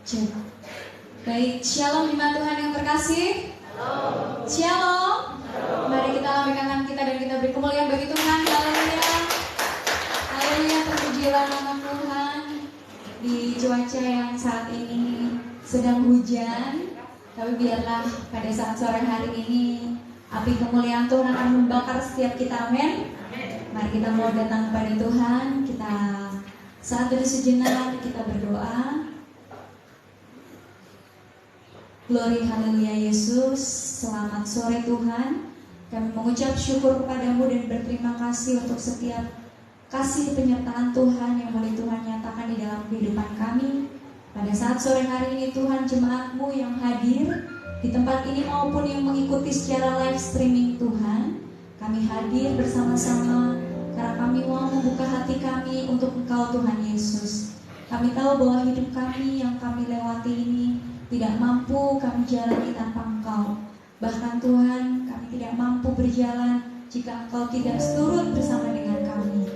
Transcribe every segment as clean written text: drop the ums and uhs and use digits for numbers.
Cek. Baik, shalom jemaat Tuhan yang terkasih. Shalom. Mari kita lambaikan tangan kita dan kita beri kemuliaan bagi Tuhan. Haleluya. Haleluya, terpujilah nama Tuhan. Di cuaca yang saat ini sedang hujan, tapi biarlah pada saat sore hari ini api kemuliaan Tuhan akan membakar setiap kita. Amin. Mari kita mau datang kepada Tuhan. Kita saat dulu sejenak kita berdoa. Glory haleluya Yesus. Selamat sore Tuhan. Kami mengucap syukur kepadamu dan berterima kasih untuk setiap kasih penyertaan Tuhan yang boleh Tuhan nyatakan di dalam kehidupan kami. Pada saat sore hari ini Tuhan, jemaat-Mu yang hadir di tempat ini maupun yang mengikuti secara live streaming Tuhan, kami hadir bersama-sama karena kami mau membuka hati kami untuk Engkau Tuhan Yesus. Kami tahu bahwa hidup kami yang kami lewati ini tidak mampu kami jalani tanpa Engkau. Bahkan Tuhan, kami tidak mampu berjalan jika Engkau tidak turut bersama dengan kami.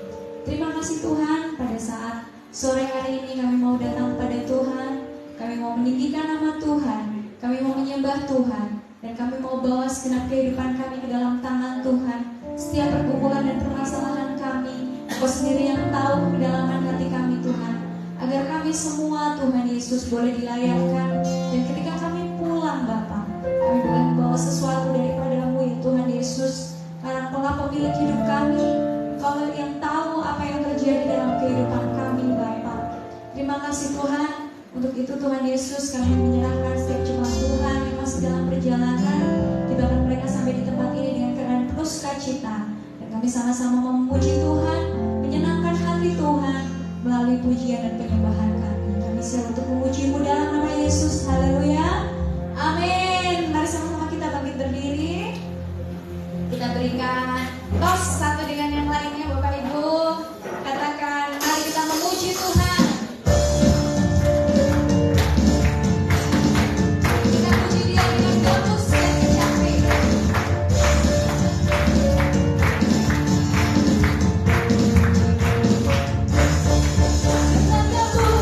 Terima kasih Tuhan, pada saat sore hari ini kami mau datang pada Tuhan. Kami mau meninggikan nama Tuhan, kami mau menyembah Tuhan, dan kami mau bawa segenap kehidupan kami ke dalam tangan Tuhan. Setiap pergumulan dan permasalahan kami, Engkau sendiri yang tahu kedalaman hati kami Tuhan, agar kami semua Tuhan Yesus boleh dilayarkan. Dan ketika kami pulang Bapa, kami boleh membawa sesuatu daripada-Mu ya Tuhan Yesus. Karena Engkaulah pemilik hidup kami, Engkau yang tahu apa yang terjadi dalam kehidupan kami Bapa. Terima kasih Tuhan. Untuk itu Tuhan Yesus, kami menyerahkan setiap jemaat Tuhan yang masih dalam perjalanan. Tibakan mereka sampai di tempat ini dengan keadaan penuh sukacita. Dan kami sama-sama memuji Tuhan, menyenangkan hati Tuhan melalui pujian dan penyembahan kami. Kami siap untuk memuji-Mu dalam nama Yesus. Haleluya. Amin. Mari sama-sama kita bangkit berdiri. Kita berikan tos satu dengan yang lainnya Bapak Ibu. Katakan, mari kita memuji Tuhan. Kita puji Dia dengan tulus dan kecapi. Tanda Tuhan.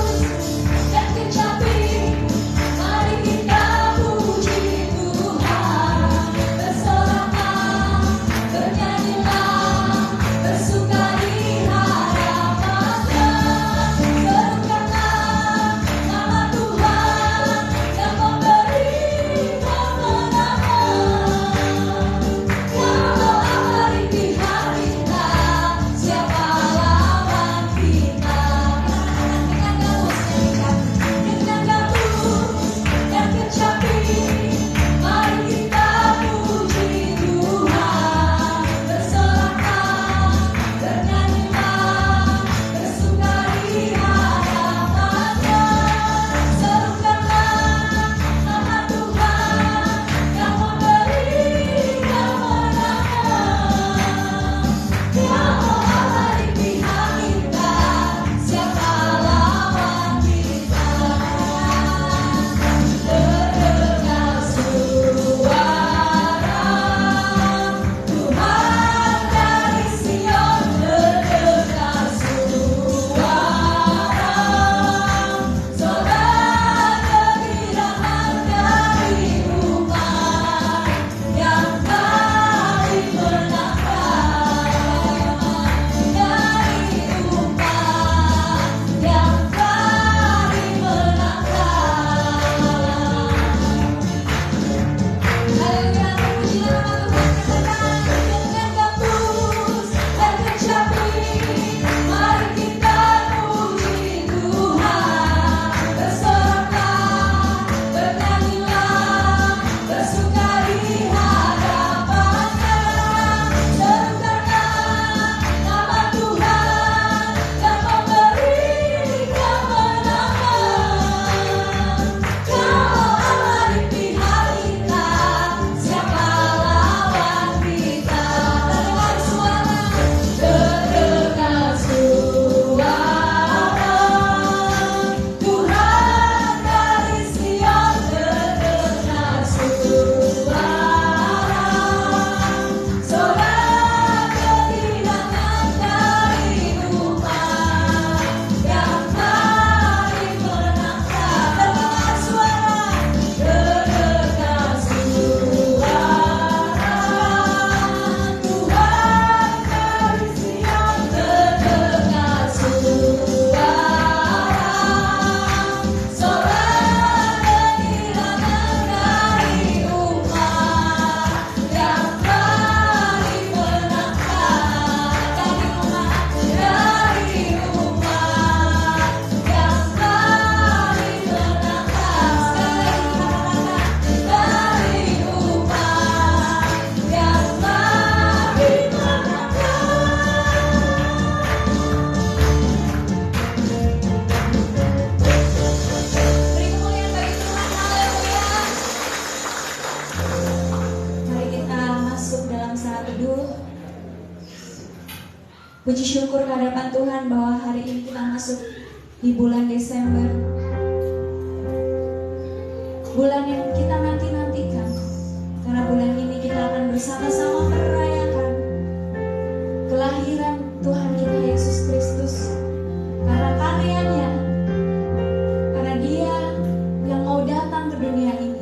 Puji syukur kehadapan Tuhan bahwa hari ini kita masuk di bulan Desember, bulan yang kita nanti-nantikan. Karena bulan ini kita akan bersama-sama merayakan kelahiran Tuhan kita Yesus Kristus. Karena karyanya, karena Dia yang mau datang ke dunia ini.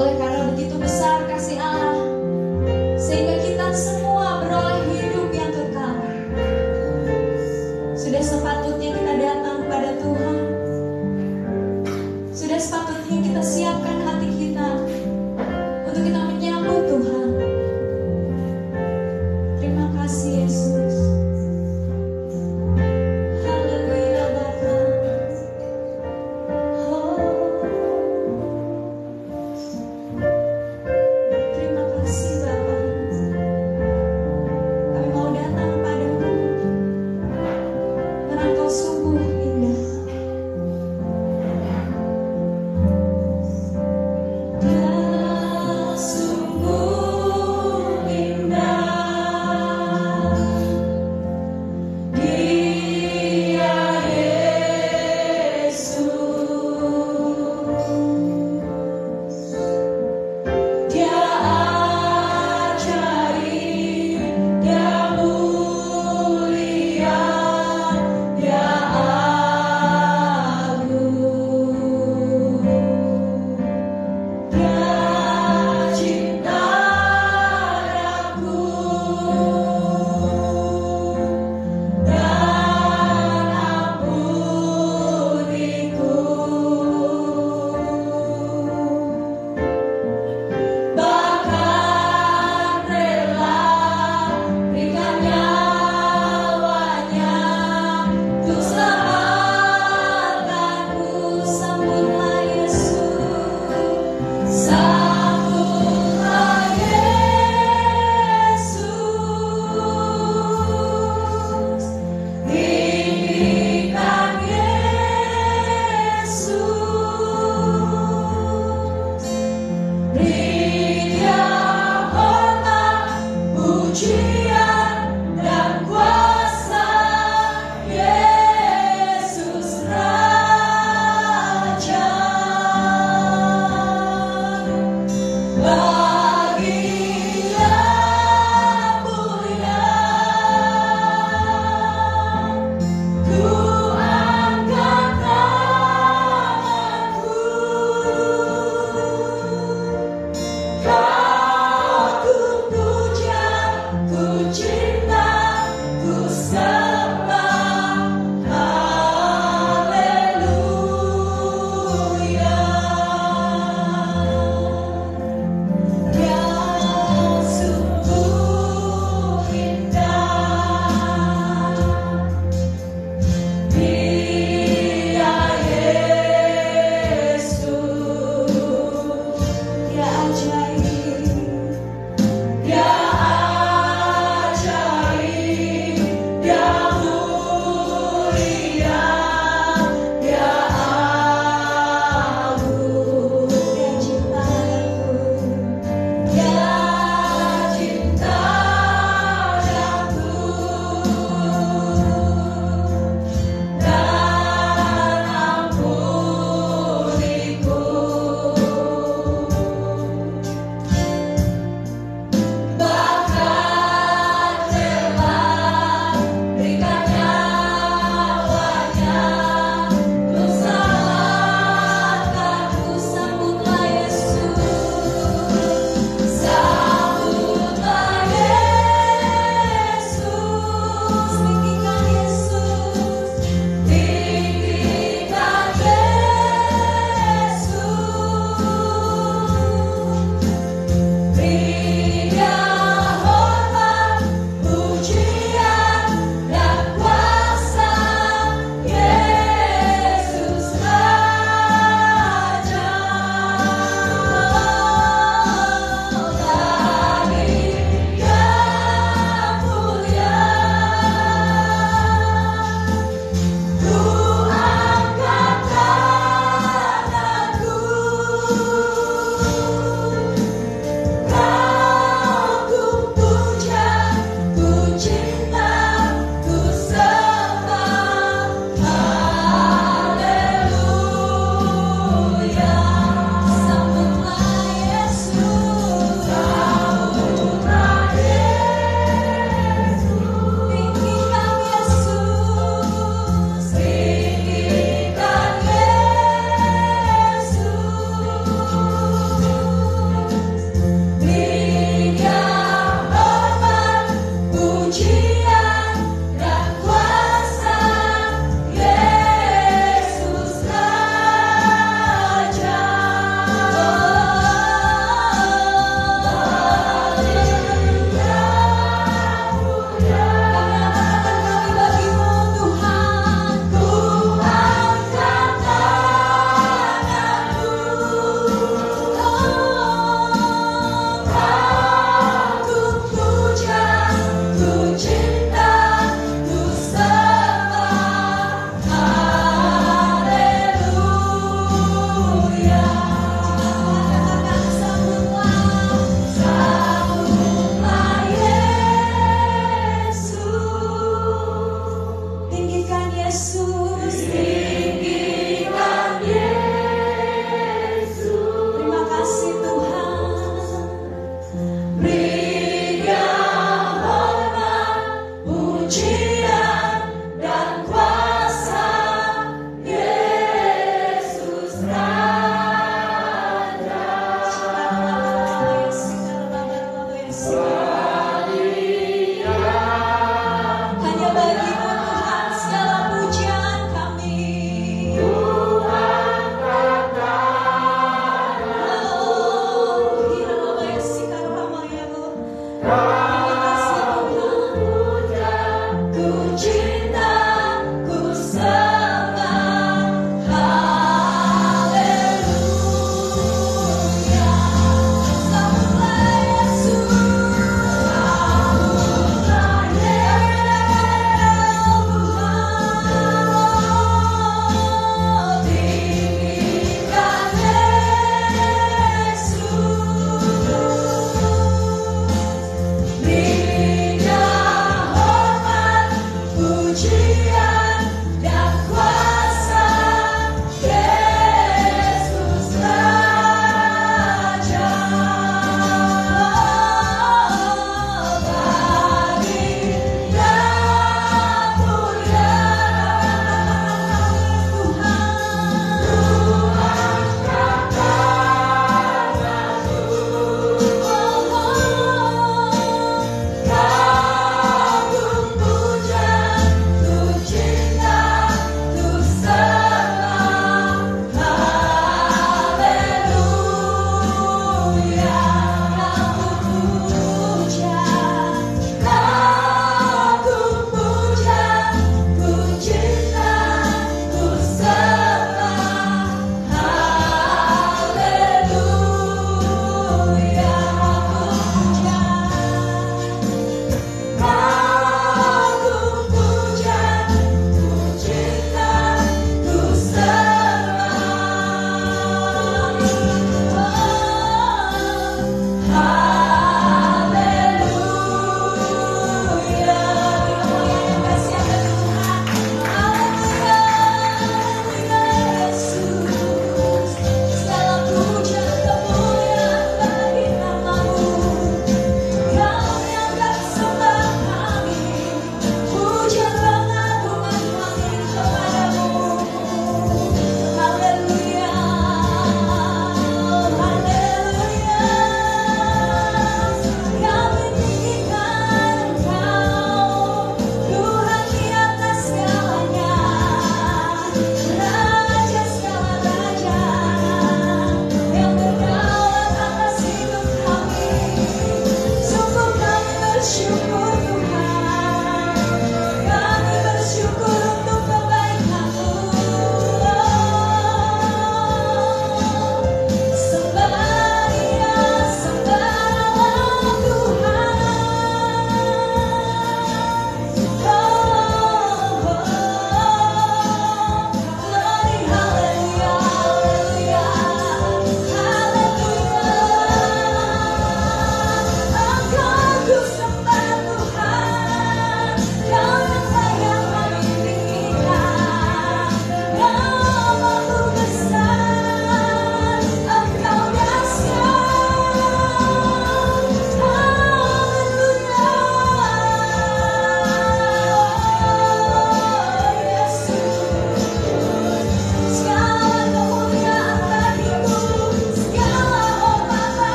Oleh karena begitu besar kasih Allah, sehingga kita semua beroleh hidup yang kekal. Sudah sepatutnya kita datang kepada Tuhan. Sudah sepatutnya kita siapkan hati kita untuk kita menyambut Tuhan. Terima kasih Yesus. Haleluya.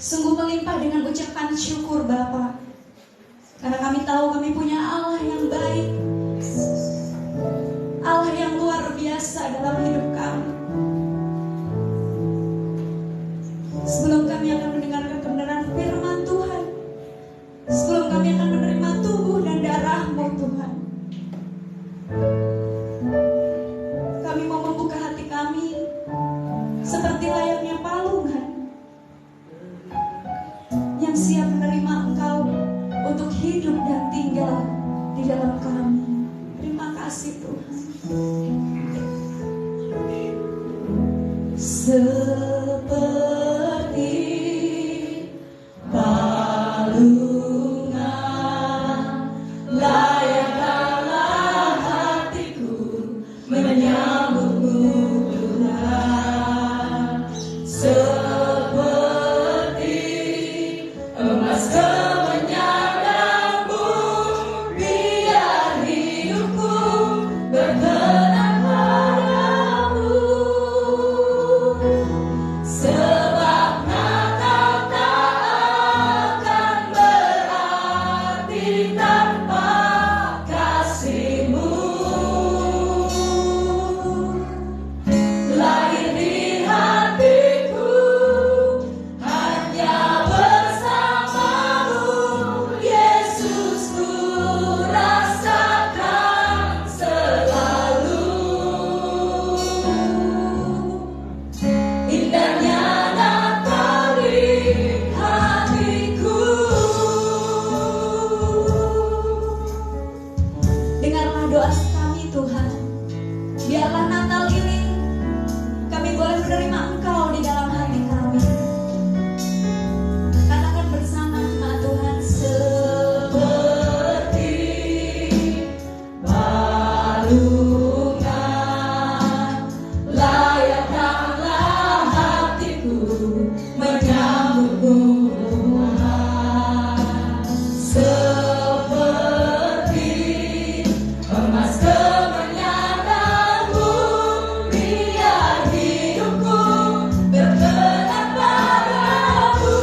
Sungguh melimpah dengan ucapan syukur Bapa. Karena kami tahu kami punya Allah yang baik, Allah yang luar biasa dalam hidup kami. Sebelum kami akan mendengarkan kebenaran firman Tuhan, sebelum kami akan menerima tubuh dan darah-Mu Tuhan, kami mau membuka hati kami seperti layaknya palungan yang siap menerima Engkau untuk hidup dan tinggal di dalam kami. Terima kasih Tuhan. Seperti palungan layaklah hatiku menyambutmu Tuhan. Seperti emas kemenyanganmu, biar hidupku berkenan padamu. Sebab Natal tak akan berarti tanpa kasih-Mu. Lahir di hatiku hanya bersama-Mu, Yesus, ku rasakan selalu. Indahnya Natal di hatiku. Dengarlah doa kami Tuhan. Biarlah Natal ini kami boleh menerima Engkau di dalam hati kami. Katakan bersama jemaat Tuhan. Seperti palungan layaklah hatiku menyambutmu Tuhan. Seperti emas kemenyanganmu, biar hidupku berkenan padamu.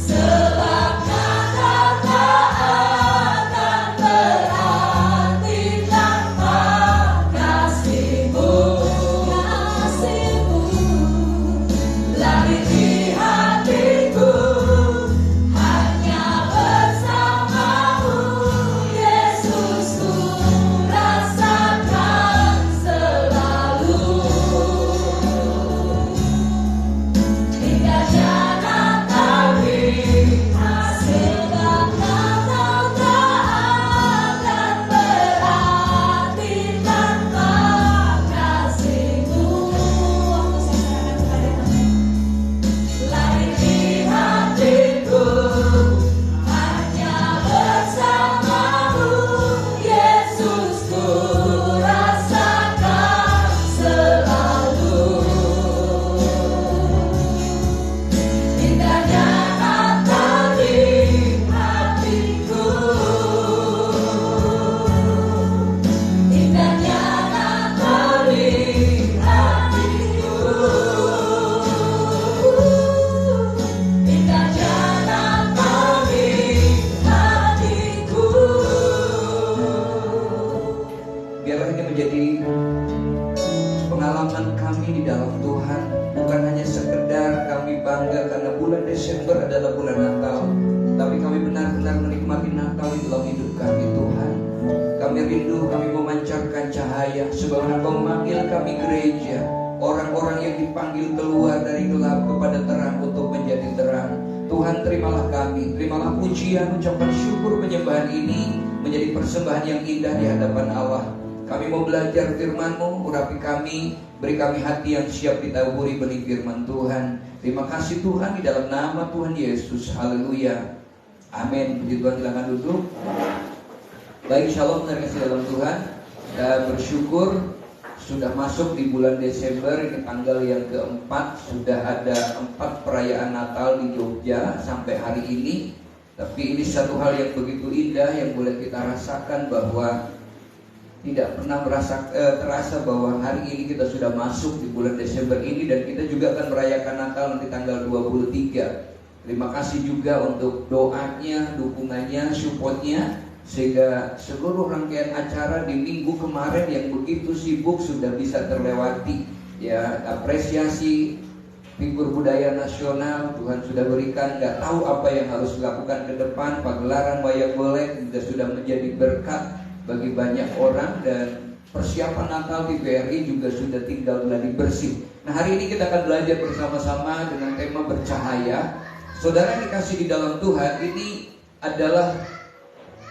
Sebab Natal tak akan berarti tanpa kasih-Mu. Lahir di hatiku hanya bersama-Mu, Yesus, ku rasakan selalu. Indahnya Natal di hatiku. Sebab Natal tak akan berarti tanpa kasih-Mu. Waktu saya serahkan kepada Tuhan. Lahir di hatiku hanya bersama-Mu, Yesus, ku rasakan selalu. Indahnya Natal di hatiku. Indahnya Natal di hatiku. Indahnya Natal di hatiku. Biarlah ini menjadi pengalaman kami di dalam Tuhan. Bukan hanya sekedar kami bangga karena bulan Desember adalah bulan Natal, tapi kami benar-benar menikmati Natal di dalam hidup kami Tuhan. Kami rindu, kami memancarkan cahaya sebagaimana Engkau memanggil kami gereja, orang-orang yang dipanggil keluar dari gelap kepada terang untuk menjadi terang. Tuhan, terimalah kami, terimalah pujian, ucapan syukur, penyembahan ini menjadi persembahan yang indah di hadapan Allah. Kami mau belajar firman-Mu, urapi kami, beri kami hati yang siap ditaburi benih firman Tuhan. Terima kasih Tuhan, di dalam nama Tuhan Yesus. Haleluya. Amin. Puji Tuhan, silakan duduk. Baik, shalom dari kasih dalam Tuhan. Kita bersyukur sudah masuk di bulan Desember, ini tanggal yang keempat. Sudah ada 4 perayaan Natal di Jogja sampai hari ini. Tapi ini satu hal yang begitu indah yang boleh kita rasakan, bahwa tidak pernah terasa bahwa hari ini kita sudah masuk di bulan Desember ini, dan kita juga akan merayakan Natal nanti tanggal 23. Terima kasih juga untuk doanya, dukungannya, supportnya, sehingga seluruh rangkaian acara di minggu kemarin yang begitu sibuk sudah bisa terlewati. Ya, apresiasi figur budaya nasional Tuhan sudah berikan, nggak tahu apa yang harus dilakukan ke depan. Pagelaran wayang golek juga sudah menjadi berkat bagi banyak orang, dan persiapan Natal di BRI juga sudah tinggal gladi bersih. Nah, hari ini kita akan belajar bersama-sama dengan tema bercahaya. Saudara dikasih di dalam Tuhan, ini adalah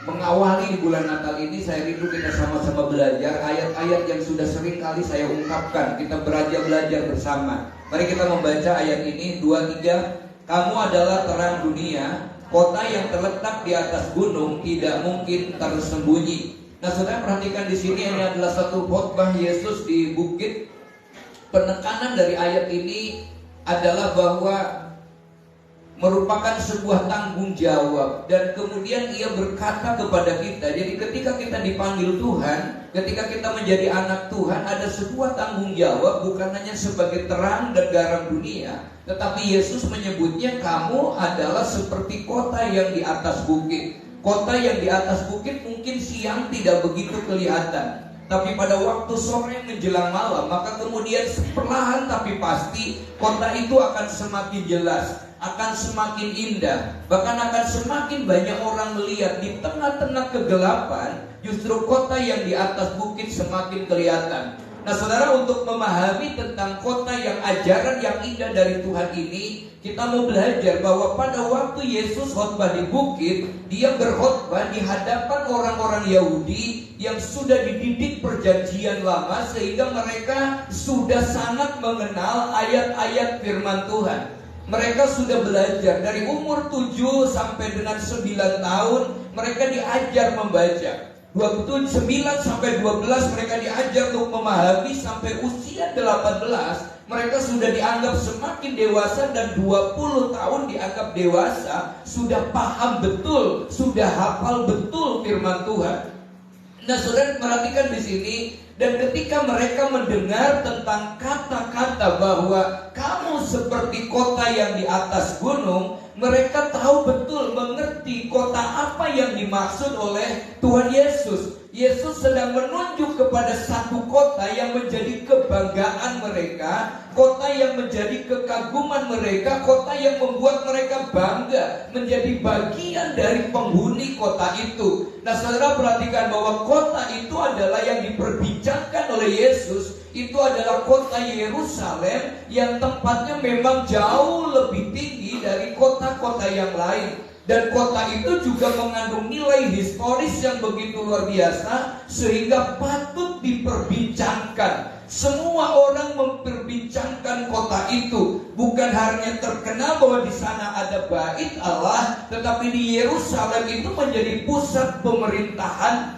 mengawali di bulan Natal ini. Saya rindu kita sama-sama belajar ayat-ayat yang sudah sering kali saya ungkapkan. Kita belajar bersama. Mari kita membaca ayat ini, 2-3. Kamu adalah terang dunia, kota yang terletak di atas gunung tidak mungkin tersembunyi. Nah, saudara perhatikan di sini, ini adalah satu khotbah Yesus di bukit. Penekanan dari ayat ini adalah bahwa merupakan sebuah tanggung jawab, dan kemudian ia berkata kepada kita. Jadi ketika kita dipanggil Tuhan, ketika kita menjadi anak Tuhan, ada sebuah tanggung jawab, bukan hanya sebagai terang dan garam dunia, tetapi Yesus menyebutnya kamu adalah seperti kota yang di atas bukit. Kota yang di atas bukit mungkin siang tidak begitu kelihatan, tapi pada waktu sore menjelang malam, maka kemudian perlahan tapi pasti kota itu akan semakin jelas, akan semakin indah, bahkan akan semakin banyak orang melihat. Di tengah-tengah kegelapan, justru kota yang di atas bukit semakin kelihatan. Nah, saudara, untuk memahami tentang kota yang ajaran yang indah dari Tuhan ini, kita mau belajar bahwa pada waktu Yesus khotbah di bukit, dia berkhotbah di hadapan orang-orang Yahudi yang sudah dididik perjanjian lama, sehingga mereka sudah sangat mengenal ayat-ayat firman Tuhan. Mereka sudah belajar dari umur 7 sampai dengan 9 tahun, mereka diajar membaca. 9 sampai 12 mereka diajar untuk memahami. Sampai usia 18 mereka sudah dianggap semakin dewasa, dan 20 tahun dianggap dewasa, sudah paham betul, sudah hafal betul firman Tuhan. Nah, saudara perhatikan di sini, dan ketika mereka mendengar tentang kata-kata bahwa kamu seperti kota yang di atas gunung, mereka tahu betul, mengerti kota apa yang dimaksud oleh Tuhan Yesus. Yesus sedang menunjuk kepada satu kota yang menjadi kebanggaan mereka, kota yang menjadi kekaguman mereka, kota yang membuat mereka bangga menjadi bagian dari penghuni kota itu. Nah, saudara perhatikan bahwa kota itu adalah yang diperbincangkan oleh Yesus. Itu adalah kota Yerusalem yang tempatnya memang jauh lebih tinggi dari kota-kota yang lain. Dan kota itu juga mengandung nilai historis yang begitu luar biasa, sehingga patut diperbincangkan. Semua orang memperbincangkan kota itu. Bukan hanya terkenal bahwa di sana ada bait Allah, tetapi di Yerusalem itu menjadi pusat pemerintahan,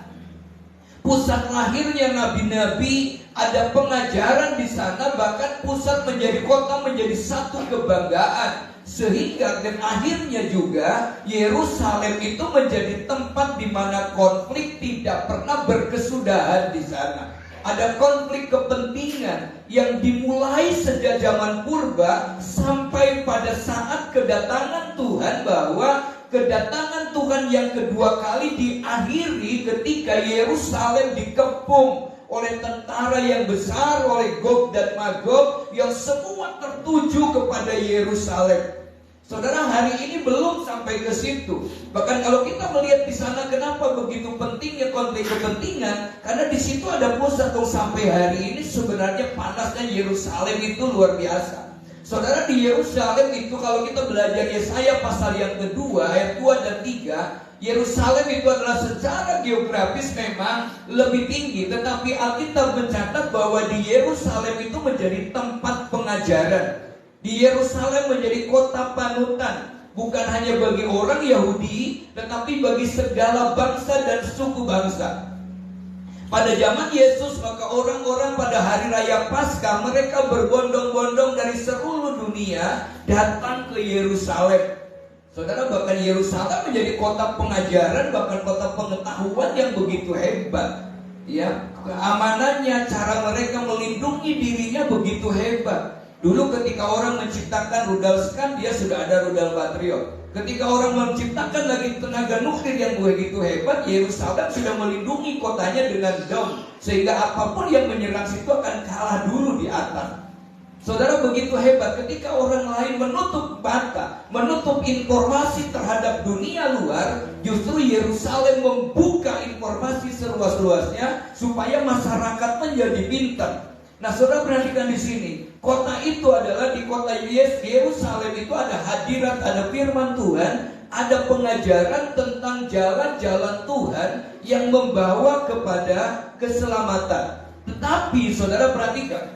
pusat lahirnya nabi-nabi, ada pengajaran di sana, bahkan pusat menjadi kota menjadi satu kebanggaan. Sehingga dan akhirnya juga Yerusalem itu menjadi tempat di mana konflik tidak pernah berkesudahan di sana. Ada konflik kepentingan yang dimulai sejak zaman purba sampai pada saat kedatangan Tuhan, bahwa kedatangan Tuhan yang kedua kali diakhiri ketika Yerusalem dikepung oleh tentara yang besar, oleh Gog dan Magog, yang semua tertuju kepada Yerusalem. Saudara, hari ini belum sampai ke situ. Bahkan kalau kita melihat di sana, kenapa begitu pentingnya konflik kepentingan? Karena di situ ada pusat. Sampai hari ini sebenarnya panasnya Yerusalem itu luar biasa. Saudara, di Yerusalem itu kalau kita belajar Yesaya pasal yang kedua ayat 2 dan 3, Yerusalem itu adalah secara geografis memang lebih tinggi, tetapi Alkitab mencatat bahwa di Yerusalem itu menjadi tempat pengajaran. Di Yerusalem menjadi kota panutan, bukan hanya bagi orang Yahudi, tetapi bagi segala bangsa dan suku bangsa. Pada zaman Yesus, maka orang-orang pada hari raya Paskah, mereka berbondong-bondong dari seluruh dunia datang ke Yerusalem. Saudara, bahkan Yerusalem menjadi kota pengajaran, bahkan kota pengetahuan yang begitu hebat. Ya, keamanannya, cara mereka melindungi dirinya begitu hebat. Dulu ketika orang menciptakan rudal Scan, dia sudah ada rudal Patriot. Ketika orang menciptakan lagi tenaga nuklir yang begitu hebat, Yerusalem sudah melindungi kotanya dengan dom, sehingga apapun yang menyerang situ akan kalah dulu di atas. Saudara, begitu hebat ketika orang lain menutup mata, menutup informasi terhadap dunia luar, justru Yerusalem membuka informasi seluas-luasnya supaya masyarakat menjadi pintar. Nah, saudara perhatikan di sini, kota itu adalah di kota Yerusalem itu ada hadirat, ada firman Tuhan, ada pengajaran tentang jalan-jalan Tuhan yang membawa kepada keselamatan. Tetapi saudara perhatikan,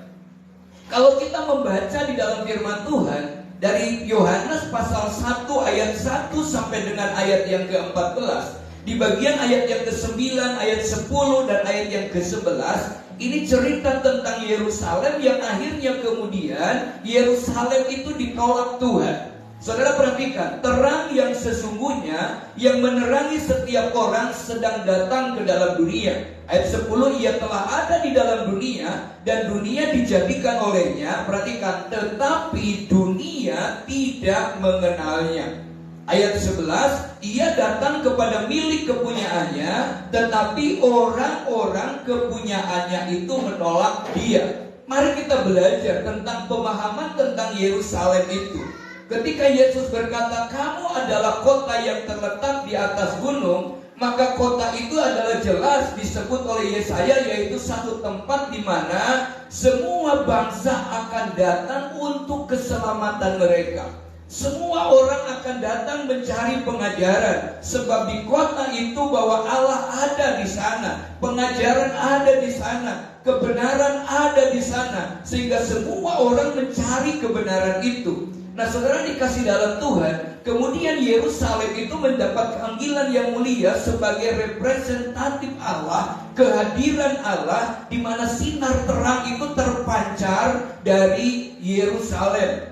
kalau kita membaca di dalam firman Tuhan dari Yohanes pasal 1 ayat 1 sampai dengan ayat yang ke-14, di bagian ayat yang ke-9, ayat 10 dan ayat yang ke-11, ini cerita tentang Yerusalem yang akhirnya kemudian Yerusalem itu ditolak Tuhan. Saudara perhatikan, terang yang sesungguhnya yang menerangi setiap orang sedang datang ke dalam dunia. Ayat 10, ia telah ada di dalam dunia dan dunia dijadikan olehnya. Perhatikan, tetapi dunia tidak mengenalnya. Ayat 11, ia datang kepada milik kepunyaannya, tetapi orang-orang kepunyaannya itu menolak dia. Mari kita belajar tentang pemahaman tentang Yerusalem itu. Ketika Yesus berkata, kamu adalah kota yang terletak di atas gunung, maka kota itu adalah jelas disebut oleh Yesaya, yaitu satu tempat di mana semua bangsa akan datang untuk keselamatan mereka. Semua orang akan datang mencari pengajaran, sebab di kota itu bahwa Allah ada di sana, pengajaran ada di sana, kebenaran ada di sana, sehingga semua orang mencari kebenaran itu. Nah, saudara dikasih dalam Tuhan, kemudian Yerusalem itu mendapat panggilan yang mulia sebagai representatif Allah, kehadiran Allah, di mana sinar terang itu terpancar dari Yerusalem.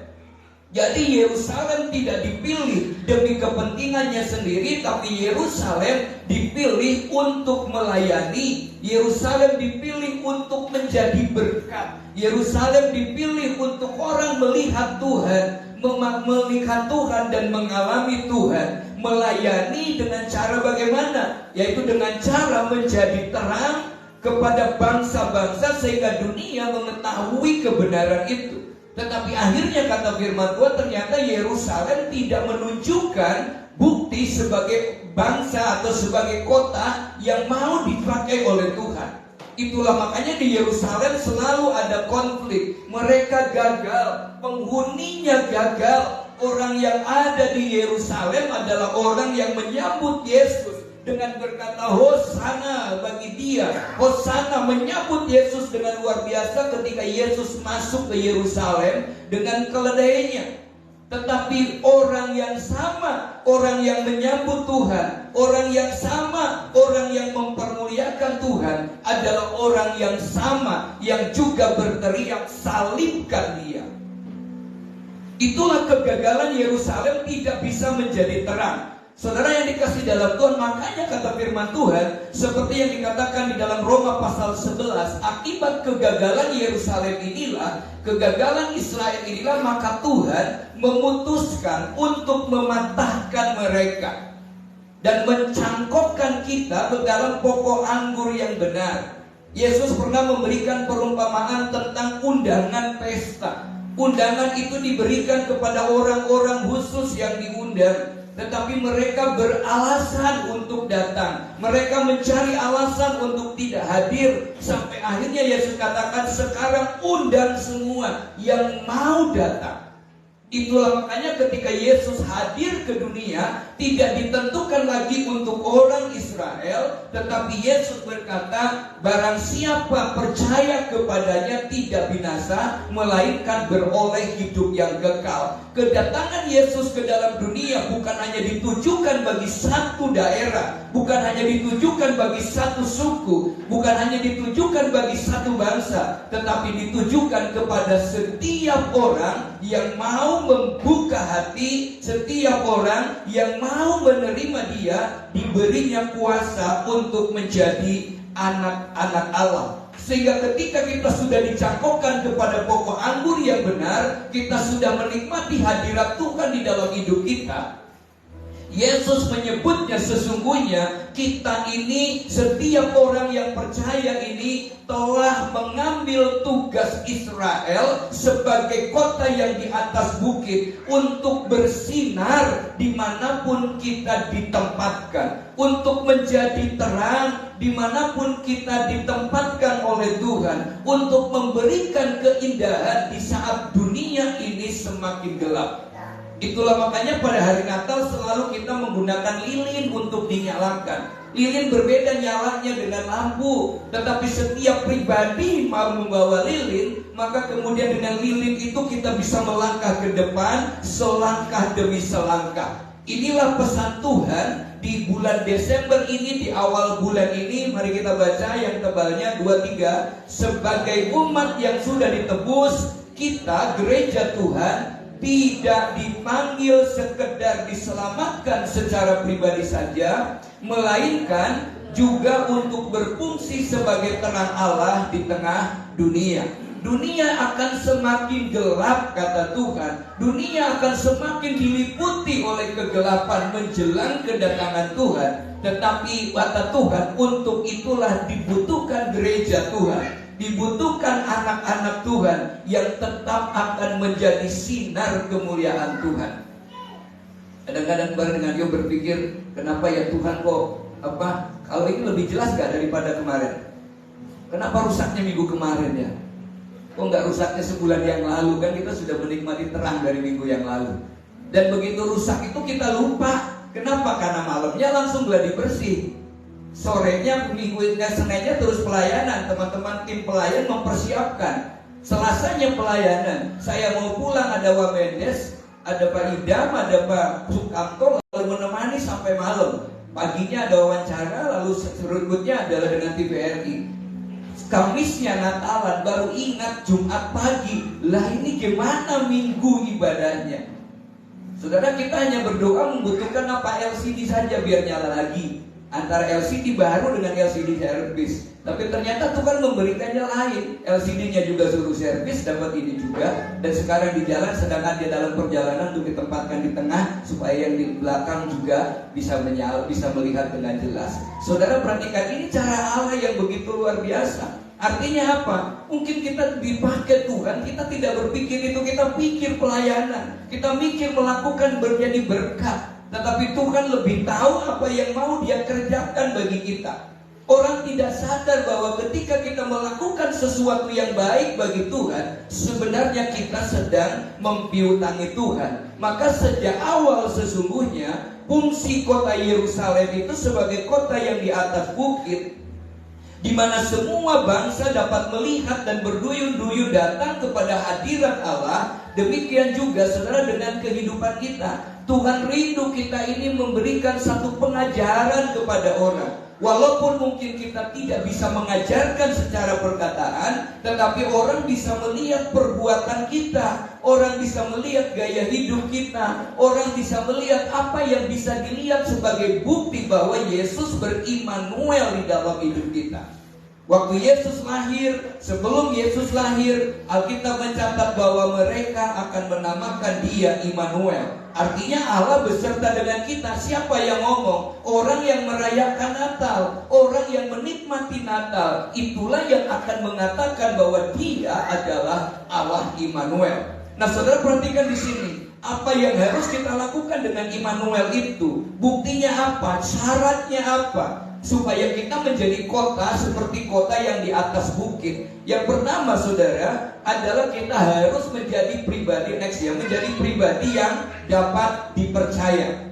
Jadi Yerusalem tidak dipilih demi kepentingannya sendiri, tapi Yerusalem dipilih untuk melayani. Yerusalem dipilih untuk menjadi berkat. Yerusalem dipilih untuk orang melihat Tuhan, melihat Tuhan dan mengalami Tuhan. Melayani dengan cara bagaimana? Yaitu dengan cara menjadi terang kepada bangsa-bangsa sehingga dunia mengetahui kebenaran itu. Tetapi akhirnya kata firman Tuhan, ternyata Yerusalem tidak menunjukkan bukti sebagai bangsa atau sebagai kota yang mau dipakai oleh Tuhan. Itulah makanya di Yerusalem selalu ada konflik. Mereka gagal, penghuninya gagal. Orang yang ada di Yerusalem adalah orang yang menyambut Yesus dengan berkata Hosana bagi dia. Hosana menyambut Yesus dengan luar biasa ketika Yesus masuk ke Yerusalem dengan keledainya. Tetapi orang yang sama, orang yang menyambut Tuhan, orang yang sama, orang yang mempermuliakan Tuhan adalah orang yang sama, yang juga berteriak salibkan dia. Itulah kegagalan Yerusalem tidak bisa menjadi terang. Saudara yang dikasih dalam Tuhan, makanya kata firman Tuhan seperti yang dikatakan di dalam Roma pasal 11, akibat kegagalan Yerusalem inilah, kegagalan Israel inilah, maka Tuhan memutuskan untuk mematahkan mereka dan mencangkokkan kita ke dalam pokok anggur yang benar. Yesus pernah memberikan perumpamaan tentang undangan pesta. Undangan itu diberikan kepada orang-orang khusus yang diundang. Tetapi mereka beralasan untuk datang. Mereka mencari alasan untuk tidak hadir. Sampai akhirnya Yesus katakan, sekarang undang semua yang mau datang. Itulah makanya ketika Yesus hadir ke dunia, tidak ditentukan lagi untuk orang Israel, tetapi Yesus berkata, barang siapa percaya kepadanya tidak binasa, melainkan beroleh hidup yang kekal. Kedatangan Yesus ke dalam dunia bukan hanya ditujukan bagi satu daerah, bukan hanya ditujukan bagi satu suku, bukan hanya ditujukan bagi satu bangsa, tetapi ditujukan kepada setiap orang yang mau membuka hati, setiap orang yang mau menerima dia, diberinya kuasa untuk menjadi anak-anak Allah. Sehingga ketika kita sudah dicangkokkan kepada pokok anggur yang benar, kita sudah menikmati hadirat Tuhan di dalam hidup kita. Yesus menyebutnya sesungguhnya kita ini, setiap orang yang percaya ini telah mengambil tugas Israel sebagai kota yang di atas bukit untuk bersinar dimanapun kita ditempatkan, untuk menjadi terang dimanapun kita ditempatkan oleh Tuhan, untuk memberikan keindahan di saat dunia ini semakin gelap. Itulah makanya pada hari Natal selalu kita menggunakan lilin untuk dinyalakan. Lilin berbeda nyalanya dengan lampu, tetapi setiap pribadi mau membawa lilin, maka kemudian dengan lilin itu kita bisa melangkah ke depan selangkah demi selangkah. Inilah pesan Tuhan di bulan Desember ini, di awal bulan ini. Mari kita baca yang tebalnya 23. Sebagai umat yang sudah ditebus, kita gereja Tuhan tidak dipanggil sekedar diselamatkan secara pribadi saja, melainkan juga untuk berfungsi sebagai terang Allah di tengah dunia. Dunia akan semakin gelap, kata Tuhan. Dunia akan semakin diliputi oleh kegelapan menjelang kedatangan Tuhan. Tetapi kata Tuhan, untuk itulah dibutuhkan gereja Tuhan, dibutuhkan anak-anak Tuhan yang tetap akan menjadi sinar kemuliaan Tuhan. Kadang-kadang bareng dengan dia berpikir, kenapa ya Tuhan kok kalau ini lebih jelas gak daripada kemarin? Kenapa rusaknya minggu kemarin ya? Kok gak rusaknya sebulan yang lalu? Kan kita sudah menikmati terang dari minggu yang lalu. Dan begitu rusak itu kita lupa. Kenapa? Karena malamnya langsung gladi bersih, sorenya minggunya Seninnya terus pelayanan. Teman-teman tim pelayan mempersiapkan. Selasanya pelayanan. Saya mau pulang, ada Wak Mendes, ada Pak Idam, ada Pak Sukamto, lalu menemani sampai malam. Paginya ada wawancara, lalu berikutnya adalah dengan TVRI. Kamisnya Natalan, baru ingat Jumat pagi. Lah ini gimana minggu ibadahnya? Saudara, kita hanya berdoa membutuhkan LCD saja biar nyala lagi. Antara LCD baru dengan LCD servis. Tapi ternyata Tuhan memberikannya lain. LCD-nya juga suruh servis, dapat ini juga. Dan sekarang di jalan, sedangkan dia dalam perjalanan untuk ditempatkan di tengah, supaya yang di belakang juga bisa menyala, bisa melihat dengan jelas. Saudara perhatikan, ini cara Allah yang begitu luar biasa. Artinya apa? Mungkin kita dipakai Tuhan, kita tidak berpikir itu, kita pikir pelayanan, kita mikir melakukan menjadi berkat. Tetapi Tuhan lebih tahu apa yang mau Dia kerjakan bagi kita. Orang tidak sadar bahwa ketika kita melakukan sesuatu yang baik bagi Tuhan, sebenarnya kita sedang mempiutangi Tuhan. Maka sejak awal sesungguhnya fungsi kota Yerusalem itu sebagai kota yang di atas bukit, di mana semua bangsa dapat melihat dan berduyun-duyun datang kepada hadirat Allah. Demikian juga saudara dengan kehidupan kita. Tuhan rindu kita ini memberikan satu pengajaran kepada orang. Walaupun mungkin kita tidak bisa mengajarkan secara perkataan, tetapi orang bisa melihat perbuatan kita, orang bisa melihat gaya hidup kita, orang bisa melihat apa yang bisa dilihat sebagai bukti bahwa Yesus berimanuel di dalam hidup kita. Waktu Yesus lahir, sebelum Yesus lahir, Alkitab mencatat bahwa mereka akan menamakan Dia Immanuel. Artinya Allah beserta dengan kita. Siapa yang ngomong? Orang yang merayakan Natal, orang yang menikmati Natal, itulah yang akan mengatakan bahwa Dia adalah Allah Immanuel. Nah, saudara perhatikan di sini. Apa yang harus kita lakukan dengan Immanuel itu? Buktinya apa? Syaratnya apa? Supaya kita menjadi kota seperti kota yang di atas bukit. Yang pertama saudara adalah kita harus menjadi pribadi menjadi pribadi yang dapat dipercaya.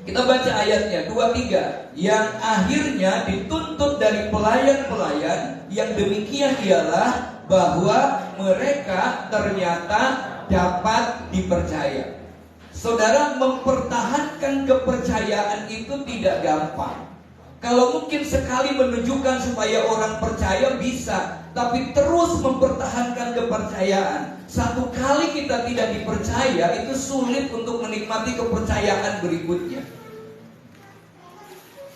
Kita baca ayatnya 23. Yang akhirnya dituntut dari pelayan-pelayan yang demikian ialah bahwa mereka ternyata dapat dipercaya. Saudara, mempertahankan kepercayaan itu tidak gampang. Kalau mungkin sekali menunjukkan supaya orang percaya bisa, tapi terus mempertahankan kepercayaan. Satu kali kita tidak dipercaya, itu sulit untuk menikmati kepercayaan berikutnya.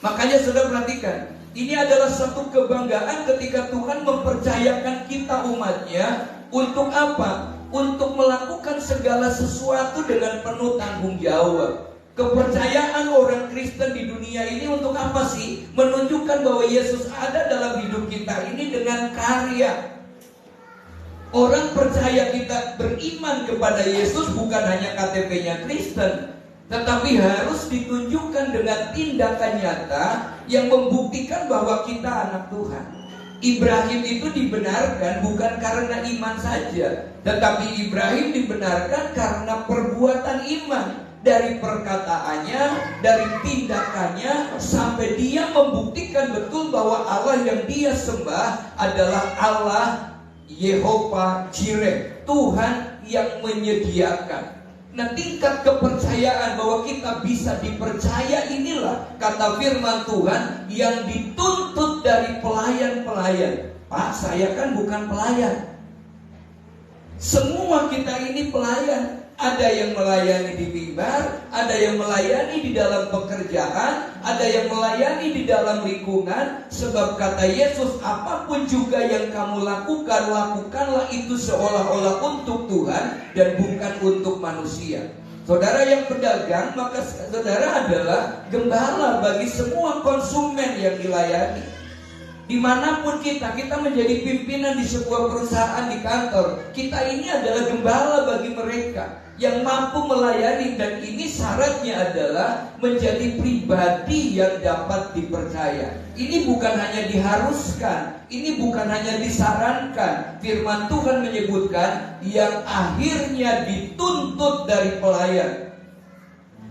Makanya saudara perhatikan, Ini adalah satu kebanggaan ketika Tuhan mempercayakan kita umatnya. Untuk apa? Untuk melakukan segala sesuatu dengan penuh tanggung jawab. Kepercayaan orang Kristen di dunia ini untuk apa sih? Menunjukkan bahwa Yesus ada dalam hidup kita ini dengan karya. Orang percaya kita beriman kepada Yesus bukan hanya KTP-nya Kristen, tetapi harus ditunjukkan dengan tindakan nyata yang membuktikan bahwa kita anak Tuhan. Ibrahim itu dibenarkan bukan karena iman saja, tetapi Ibrahim dibenarkan karena perbuatan iman. Dari perkataannya, dari tindakannya, sampai dia membuktikan betul bahwa Allah yang dia sembah adalah Allah Yehova Jireh, Tuhan yang menyediakan. Nah, tingkat kepercayaan bahwa kita bisa dipercaya inilah kata firman Tuhan yang dituntut dari pelayan-pelayan. Pak, saya kan bukan pelayan. Semua kita ini pelayan. Ada yang melayani di mimbar, ada yang melayani di dalam pekerjaan, ada yang melayani di dalam lingkungan. Sebab kata Yesus, apapun juga yang kamu lakukan, lakukanlah itu seolah-olah untuk Tuhan dan bukan untuk manusia. Saudara yang pedagang, maka saudara adalah gembala bagi semua konsumen yang dilayani. Dimanapun kita menjadi pimpinan di sebuah perusahaan, di kantor, kita ini adalah gembala bagi mereka yang mampu melayani. Dan ini syaratnya adalah menjadi pribadi yang dapat dipercaya. Ini bukan hanya diharuskan, ini bukan hanya disarankan. Firman Tuhan menyebutkan yang akhirnya dituntut dari pelayan.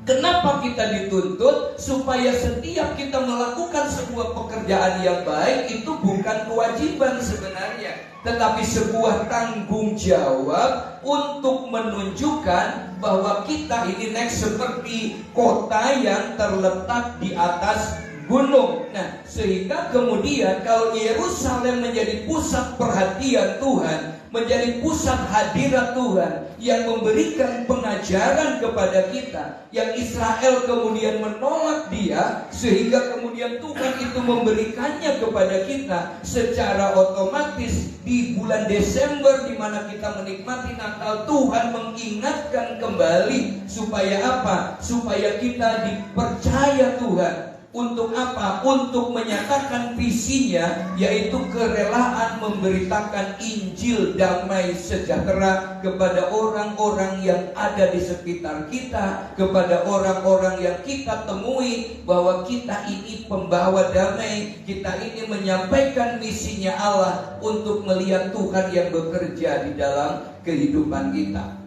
Kenapa kita dituntut? Supaya setiap kita melakukan sebuah pekerjaan yang baik itu bukan kewajiban sebenarnya, tetapi sebuah tanggung jawab untuk menunjukkan bahwa kita ini next seperti kota yang terletak di atas gunung. Nah, sehingga kemudian kalau Yerusalem menjadi pusat perhatian Tuhan, menjadi pusat hadirat Tuhan yang memberikan pengajaran kepada kita, yang Israel kemudian menolak dia, sehingga kemudian Tuhan itu memberikannya kepada kita secara otomatis di bulan Desember di mana kita menikmati Natal. Tuhan mengingatkan kembali supaya apa? Supaya kita dipercaya Tuhan. Untuk apa? Untuk menyatakan visinya, yaitu kerelaan memberitakan Injil damai sejahtera kepada orang-orang yang ada di sekitar kita, kepada orang-orang yang kita temui, bahwa kita ini pembawa damai, kita ini menyampaikan misinya Allah untuk melihat Tuhan yang bekerja di dalam kehidupan kita.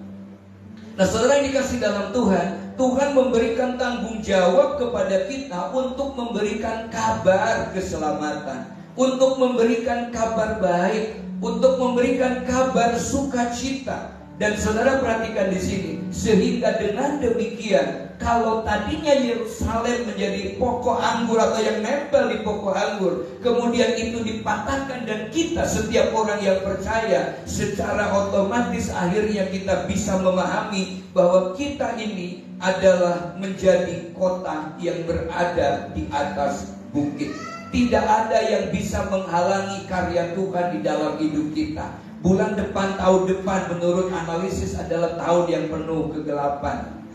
Nah, saudara yang dikasih dalam Tuhan, Tuhan memberikan tanggung jawab kepada kita untuk memberikan kabar keselamatan, untuk memberikan kabar baik, untuk memberikan kabar sukacita. Dan saudara perhatikan di sini, sehingga dengan demikian, kalau tadinya Yerusalem menjadi pokok anggur atau yang nempel di pokok anggur, kemudian itu dipatahkan, dan kita setiap orang yang percaya secara otomatis akhirnya kita bisa memahami bahwa kita ini adalah menjadi kota yang berada di atas bukit. Tidak ada yang bisa menghalangi karya Tuhan di dalam hidup kita. Bulan depan, tahun depan menurut analisis adalah tahun yang penuh kegelapan.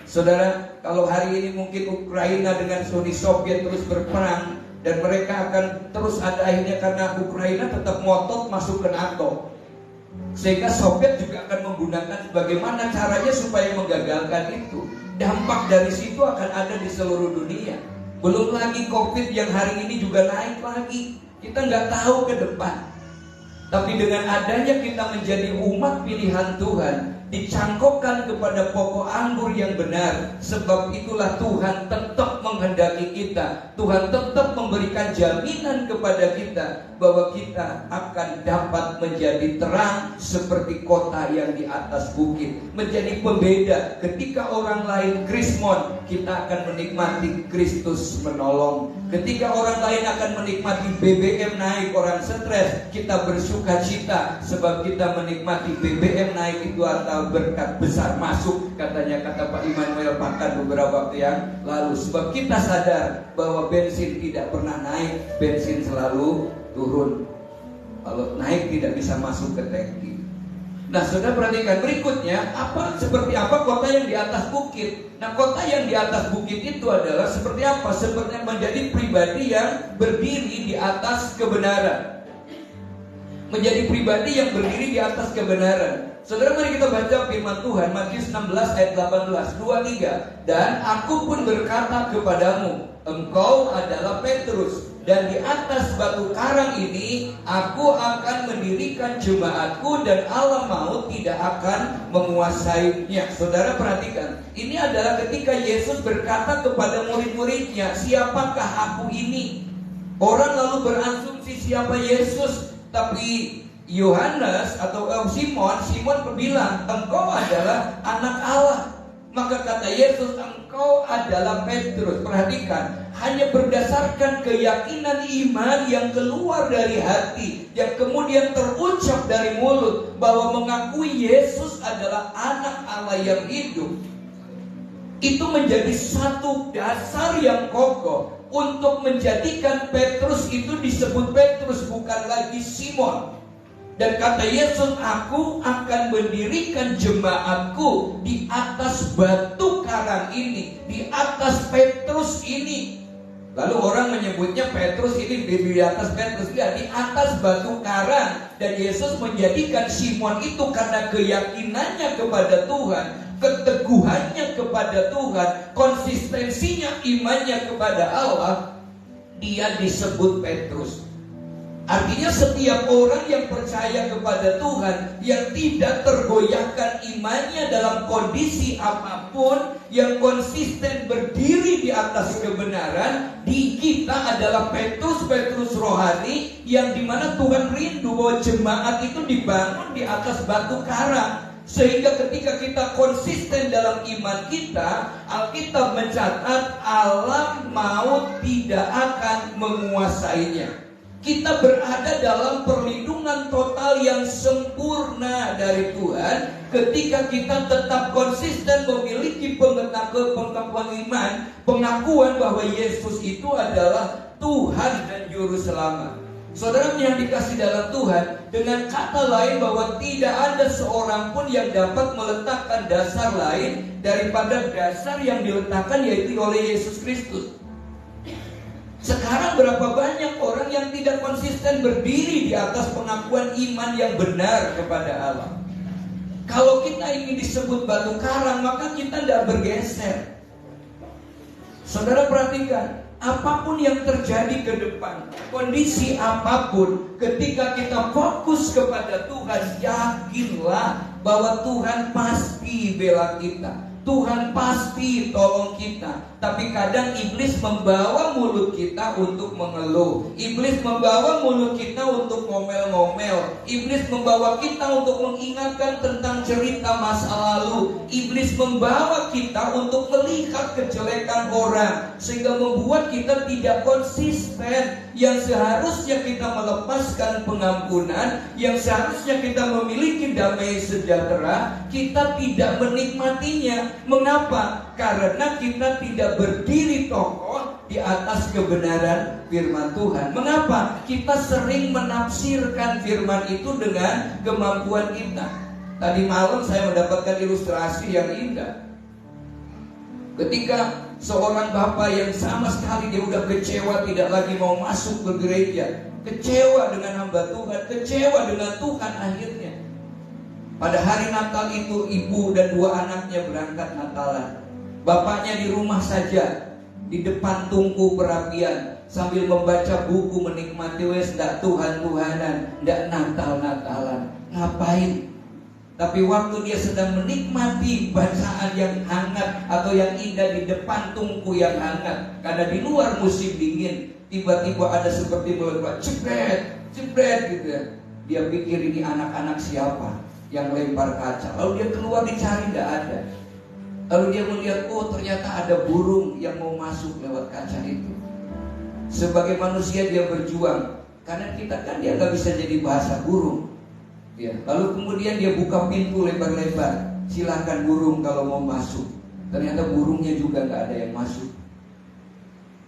Saudara, kalau hari ini mungkin Ukraina dengan Uni Soviet terus berperang, dan mereka akan terus ada akhirnya karena Ukraina tetap ngotot masuk ke NATO, sehingga Soviet juga akan menggunakan bagaimana caranya supaya menggagalkan itu. Dampak dari situ akan ada di seluruh dunia. Belum lagi COVID yang hari ini juga naik lagi. Kita nggak tahu ke depan. Tapi dengan adanya kita menjadi umat pilihan Tuhan, dicangkokkan kepada pokok anggur yang benar. Sebab itulah Tuhan tetap menghendaki kita, Tuhan tetap memberikan jaminan kepada kita bahwa kita akan dapat menjadi terang seperti kota yang di atas bukit, menjadi pembeda. Ketika orang lain krismon, kita akan menikmati Kristus menolong Ketika orang lain akan menikmati BBM naik, orang stres, kita bersuka cita sebab kita menikmati BBM naik itu atau berkat besar masuk, katanya kata Pak Immanuel Pakan beberapa waktu yang lalu. Sebab kita sadar bahwa bensin tidak pernah naik, bensin selalu turun. Kalau naik tidak bisa masuk ke tangki. Nah, saudara perhatikan berikutnya, seperti apa kota yang di atas bukit. Nah, kota yang di atas bukit itu adalah seperti apa? Seperti menjadi pribadi yang berdiri di atas kebenaran. Menjadi pribadi yang berdiri di atas kebenaran. Saudara, mari kita baca firman Tuhan Matius 16 ayat 18, 23. Dan aku pun berkata kepadamu, engkau adalah Petrus, dan di atas batu karang ini aku akan mendirikan jemaatku, dan alam maut tidak akan menguasainya. Saudara perhatikan, ini adalah ketika Yesus berkata kepada murid-muridnya, siapakah aku ini? Orang lalu berasumsi siapa Yesus, tapi Yohanes atau Simon berbilang, engkau adalah anak Allah. Maka kata Yesus, engkau adalah Petrus. Perhatikan, hanya berdasarkan keyakinan iman yang keluar dari hati, yang kemudian terucap dari mulut, bahwa mengakui Yesus adalah anak Allah yang hidup, itu menjadi satu dasar yang kokoh untuk menjadikan Petrus itu disebut Petrus, bukan lagi Simon. Dan kata Yesus, aku akan mendirikan jemaatku di atas batu karang ini, di atas Petrus ini. Lalu orang menyebutnya Petrus ini di atas Petrus, ya, di atas batu karang. Dan Yesus menjadikan Simon itu karena keyakinannya kepada Tuhan, keteguhannya kepada Tuhan, konsistensinya imannya kepada Allah, dia disebut Petrus. Artinya setiap orang yang percaya kepada Tuhan, yang tidak tergoyahkan imannya dalam kondisi apapun, yang konsisten berdiri di atas kebenaran, di kita adalah Petrus rohani, yang dimana Tuhan rindu bahwa jemaat itu dibangun di atas batu karang. Sehingga ketika kita konsisten dalam iman kita, Alkitab mencatat alam maut tidak akan menguasainya. Kita berada dalam perlindungan total yang sempurna dari Tuhan ketika kita tetap konsisten memiliki pengetahuan iman, pengakuan bahwa Yesus itu adalah Tuhan dan Juru Selamat. Saudara yang dikasih dalam Tuhan, dengan kata lain bahwa tidak ada seorang pun yang dapat meletakkan dasar lain daripada dasar yang diletakkan yaitu oleh Yesus Kristus. Sekarang berapa banyak orang yang tidak konsisten berdiri di atas pengakuan iman yang benar kepada Allah. Kalau kita ingin disebut batu karang, maka kita tidak bergeser. Saudara perhatikan, apapun yang terjadi ke depan, kondisi apapun, ketika kita fokus kepada Tuhan, yakinlah bahwa Tuhan pasti bela kita, Tuhan pasti tolong kita. Tapi kadang iblis membawa mulut kita untuk mengeluh, iblis membawa mulut kita untuk ngomel-ngomel, iblis membawa kita untuk mengingatkan tentang cerita masa lalu, iblis membawa kita untuk melihat kejelekan orang, sehingga membuat kita tidak konsisten. Yang seharusnya kita melepaskan pengampunan, yang seharusnya kita memiliki damai sejahtera, kita tidak menikmatinya. Mengapa? Karena kita tidak berdiri kokoh di atas kebenaran firman Tuhan. Mengapa? Kita sering menafsirkan firman itu dengan kemampuan kita. Tadi malam saya mendapatkan ilustrasi yang indah. Ketika seorang bapak yang sama sekali dia udah kecewa, tidak lagi mau masuk ke gereja, kecewa dengan hamba Tuhan, kecewa dengan Tuhan, akhirnya pada hari Natal itu ibu dan dua anaknya berangkat Natalan. Bapaknya di rumah saja, di depan tungku perapian, sambil membaca buku, menikmati wes ndak Tuhan-Tuhanan, ndak Natal-Natalan. Ngapain? Tapi waktu dia sedang menikmati bacaan yang hangat atau yang indah di depan tungku yang hangat, karena di luar musim dingin, tiba-tiba ada seperti meledak, jebret gitu ya. Dia pikir ini anak-anak siapa yang lempar kaca. Lalu dia keluar dicari, tidak ada. Lalu dia melihat, oh ternyata ada burung yang mau masuk lewat kaca itu. Sebagai manusia dia berjuang. Karena kita kan dia nggak bisa jadi bahasa burung. Ya. Lalu kemudian dia buka pintu lebar-lebar. Silakan burung kalau mau masuk. Ternyata burungnya juga nggak ada yang masuk.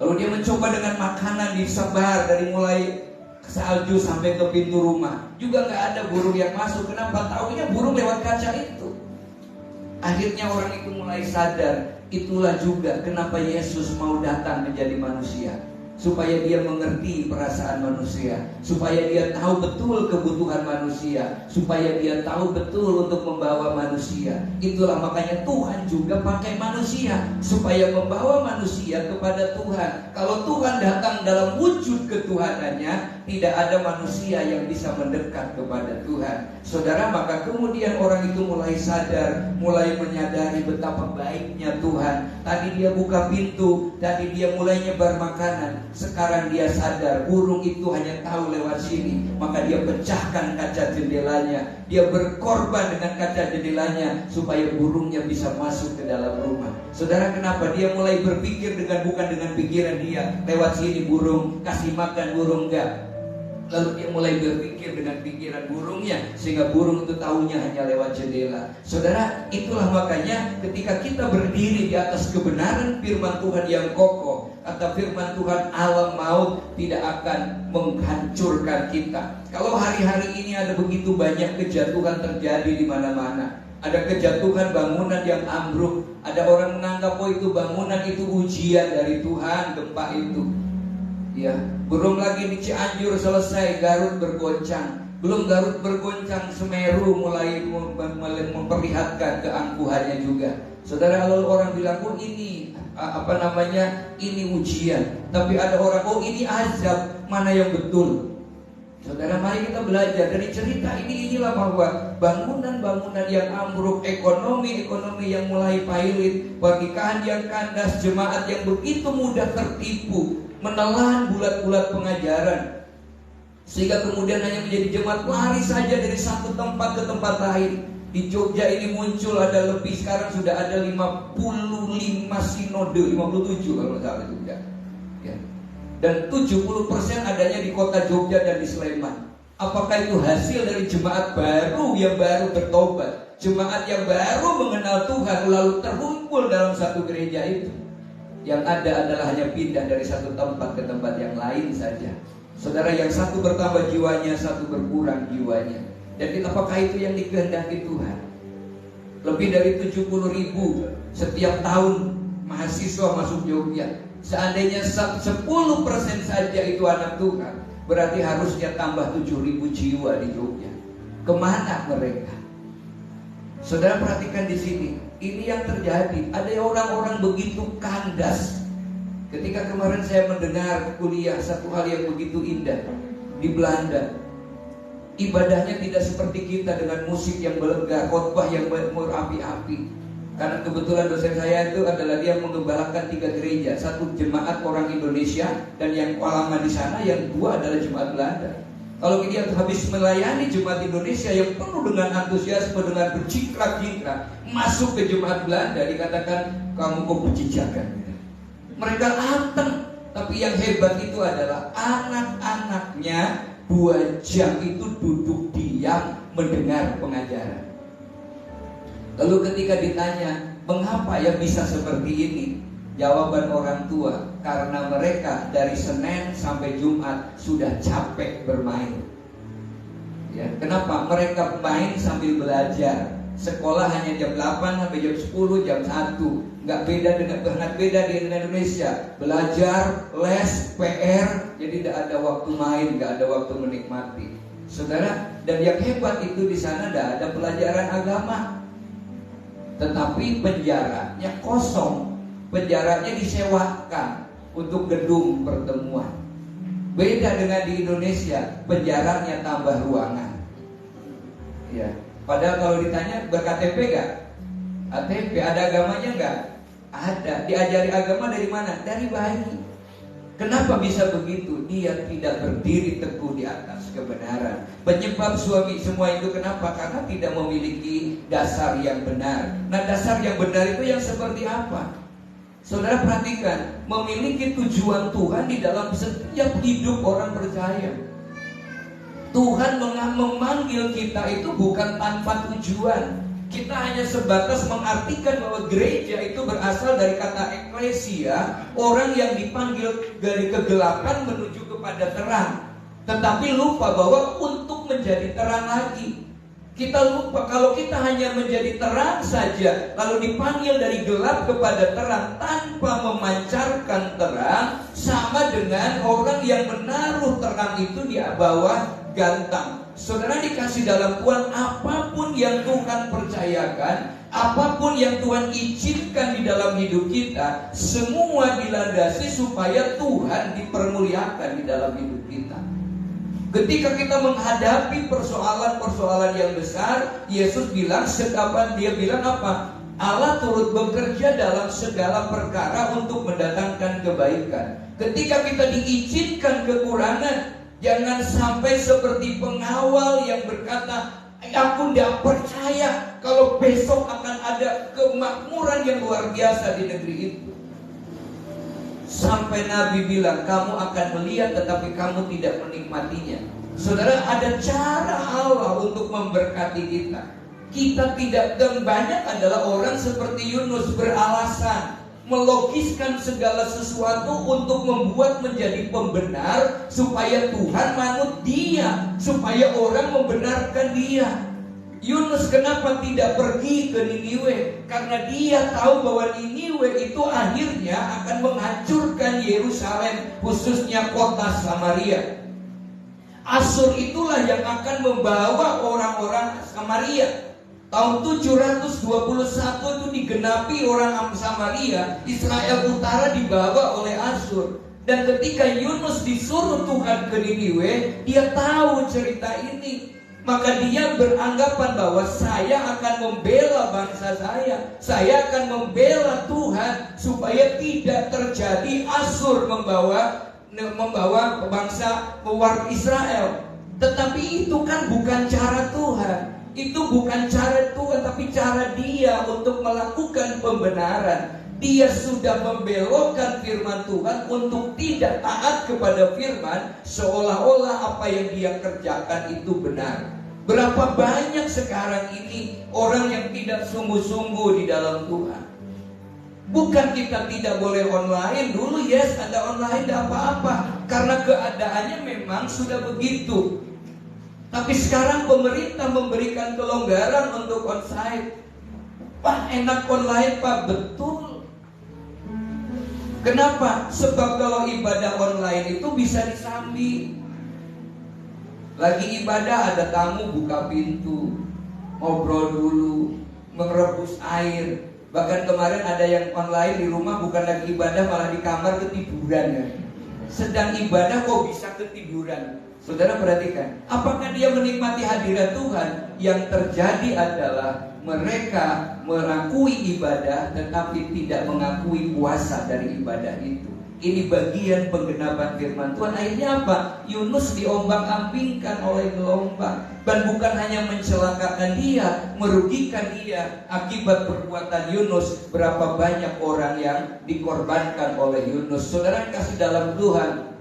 Lalu dia mencoba dengan makanan disebar dari mulai salju sampai ke pintu rumah. Juga nggak ada burung yang masuk. Kenapa? Taunya burung lewat kaca itu. Akhirnya orang itu mulai sadar. Itulah juga kenapa Yesus mau datang menjadi manusia. Supaya dia mengerti perasaan manusia, supaya dia tahu betul kebutuhan manusia, supaya dia tahu betul untuk membawa manusia. Itulah makanya Tuhan juga pakai manusia, supaya membawa manusia kepada Tuhan. Kalau Tuhan datang dalam wujud ketuhanannya, tidak ada manusia yang bisa mendekat kepada Tuhan. Saudara, maka kemudian orang itu mulai sadar, mulai menyadari betapa baiknya Tuhan. Tadi dia buka pintu, tadi dia mulai nyebar makanan. Sekarang dia sadar burung itu hanya tahu lewat sini. Maka dia pecahkan kaca jendelanya. Dia berkorban dengan kaca jendelanya supaya burungnya bisa masuk ke dalam rumah. Saudara, kenapa dia mulai berpikir bukan dengan pikiran dia, lewat sini burung, kasih makan burung, enggak. Lalu dia mulai berpikir dengan pikiran burungnya, sehingga burung itu tahunya hanya lewat jendela. Saudara, itulah makanya ketika kita berdiri di atas kebenaran firman Tuhan yang kokoh, kata firman Tuhan, alam maut tidak akan menghancurkan kita. Kalau hari-hari ini ada begitu banyak kejatuhan terjadi di mana-mana. Ada kejatuhan bangunan yang ambruk. Ada orang menganggap itu bangunan itu ujian dari Tuhan, gempa itu. Ya, belum lagi di Cianjur selesai, Garut bergoncang. Belum Garut bergoncang, Semeru mulai memperlihatkan keangkuhannya juga. Saudara, lalu orang bilang, oh ini ini ujian. Tapi ada orang, oh ini azab. Mana yang betul? Saudara, mari kita belajar dari cerita inilah bahwa bangunan-bangunan yang ambruk, ekonomi yang mulai pailit, pernikahan yang kandas, jemaat yang begitu mudah tertipu, menelan bulat-bulat pengajaran, sehingga kemudian hanya menjadi jemaat lari saja dari satu tempat ke tempat lain. Di Jogja ini muncul ada lebih, sekarang sudah ada 55 sinode, 57 kalau salah juga. Ya. Dan 70% adanya di kota Jogja dan di Sleman. Apakah itu hasil dari jemaat baru yang baru bertobat, jemaat yang baru mengenal Tuhan lalu terkumpul dalam satu gereja itu? Yang ada adalah hanya pindah dari satu tempat ke tempat yang lain saja. Saudara, yang satu bertambah jiwanya, satu berkurang jiwanya. Dan apakah itu yang dikehendaki Tuhan? Lebih dari 70.000 setiap tahun mahasiswa masuk Jogja. Seandainya 10% saja itu anak Tuhan, berarti harusnya tambah 7.000 jiwa di Jogja. Kemana mereka? Saudara, perhatikan di sini. Ini yang terjadi. Ada orang-orang begitu kandas. Ketika kemarin saya mendengar kuliah, satu hal yang begitu indah di Belanda. Ibadahnya tidak seperti kita dengan musik yang melegar, khotbah yang berapi-api. Karena kebetulan dosen saya itu adalah dia mengembalakan 3 gereja. Satu jemaat orang Indonesia, dan yang lama di sana, yang 2 adalah jemaat Belanda. Kalau dia habis melayani jemaat Indonesia yang penuh dengan antusiasme, dengan bercikrak-cikrak, masuk ke jemaat Belanda, dikatakan kamu kok bercijakan. Mereka anteng. Tapi yang hebat itu adalah anak-anaknya 2 jam itu duduk diam mendengar pengajaran. Lalu ketika ditanya, mengapa ya bisa seperti ini? Jawaban orang tua, karena mereka dari Senin sampai Jumat sudah capek bermain. Ya, kenapa? Mereka main sambil belajar. Sekolah hanya jam 8 sampai jam 10, jam 1. Nggak beda di Indonesia. Belajar, les, PR, jadi tidak ada waktu main, nggak ada waktu menikmati. Saudara, dan yang hebat itu di sana tidak ada pelajaran agama. Tetapi penjaranya kosong. Penjaranya disewakan untuk gedung pertemuan. Beda dengan di Indonesia, penjaranya tambah ruangan. Ya. Padahal kalau ditanya ber-KTP gak? KTP, ada agamanya gak? Ada. Diajari agama dari mana? Dari bayi. Kenapa bisa begitu? Dia tidak berdiri teguh di atas kebenaran. Penyebab suami semua itu kenapa? Karena tidak memiliki dasar yang benar. Nah, dasar yang benar itu yang seperti apa? Saudara perhatikan, memiliki tujuan Tuhan di dalam setiap hidup orang percaya. Tuhan memanggil kita itu bukan tanpa tujuan. Kita hanya sebatas mengartikan bahwa gereja itu berasal dari kata eklesia, orang yang dipanggil dari kegelapan menuju kepada terang. Tetapi lupa bahwa untuk menjadi terang lagi. Kita lupa kalau kita hanya menjadi terang saja, lalu dipanggil dari gelap kepada terang tanpa memancarkan terang, sama dengan orang yang menaruh terang itu di bawah gantang. Saudara dikasih dalam Tuhan, apapun yang Tuhan percayakan, apapun yang Tuhan izinkan di dalam hidup kita, semua dilandasi supaya Tuhan dipermuliakan di dalam hidup kita. Ketika kita menghadapi persoalan-persoalan yang besar, Yesus bilang, dia bilang apa? Allah turut bekerja dalam segala perkara untuk mendatangkan kebaikan. Ketika kita diizinkan kekurangan, jangan sampai seperti pengawal yang berkata, aku tidak percaya kalau besok akan ada kemakmuran yang luar biasa di negeri itu. Sampai Nabi bilang, kamu akan melihat tetapi kamu tidak menikmatinya. Saudara, ada cara Allah untuk memberkati kita. Kita tidak, dan banyak adalah orang seperti Yunus beralasan, melogiskan segala sesuatu untuk membuat menjadi pembenar, supaya Tuhan manut dia, supaya orang membenarkan dia. Yunus kenapa tidak pergi ke Niniwe? Karena dia tahu bahwa Niniwe itu akhirnya akan menghancurkan Yerusalem, khususnya kota Samaria. Asyur itulah yang akan membawa orang-orang Samaria. Tahun 721 itu digenapi orang Samaria, Israel Utara dibawa oleh Asyur. Dan ketika Yunus disuruh Tuhan ke Niniwe, dia tahu cerita ini. Maka dia beranggapan bahwa saya akan membela bangsa saya akan membela Tuhan supaya tidak terjadi Asyur membawa bangsa warga Israel. Tetapi itu kan bukan cara Tuhan. Itu bukan cara Tuhan, tapi cara dia untuk melakukan pembenaran. Dia sudah membelokkan firman Tuhan untuk tidak taat kepada firman, seolah-olah apa yang dia kerjakan itu benar. Berapa banyak sekarang ini orang yang tidak sungguh-sungguh di dalam Tuhan. Bukan kita tidak boleh online. Dulu yes, ada online tidak apa-apa, karena keadaannya memang sudah begitu. Tapi sekarang pemerintah memberikan kelonggaran untuk onsite. Pak, enak online Pak, betul. Kenapa? Sebab kalau ibadah online itu bisa disambi. Lagi ibadah ada tamu buka pintu, ngobrol dulu, merebus air. Bahkan kemarin ada yang online di rumah bukan lagi ibadah, malah di kamar ketiduran ya. Sedang ibadah kok bisa ketiduran. Saudara perhatikan, apakah dia menikmati hadirat Tuhan? Yang terjadi adalah mereka mengakui ibadah tetapi tidak mengakui puasa dari ibadah itu. Ini bagian penggenapan firman Tuhan. Akhirnya apa? Yunus diombang-ambingkan oleh gelombang. Dan bukan hanya mencelakakan dia, merugikan dia. Akibat perbuatan Yunus, berapa banyak orang yang dikorbankan oleh Yunus. Saudara kasih dalam Tuhan,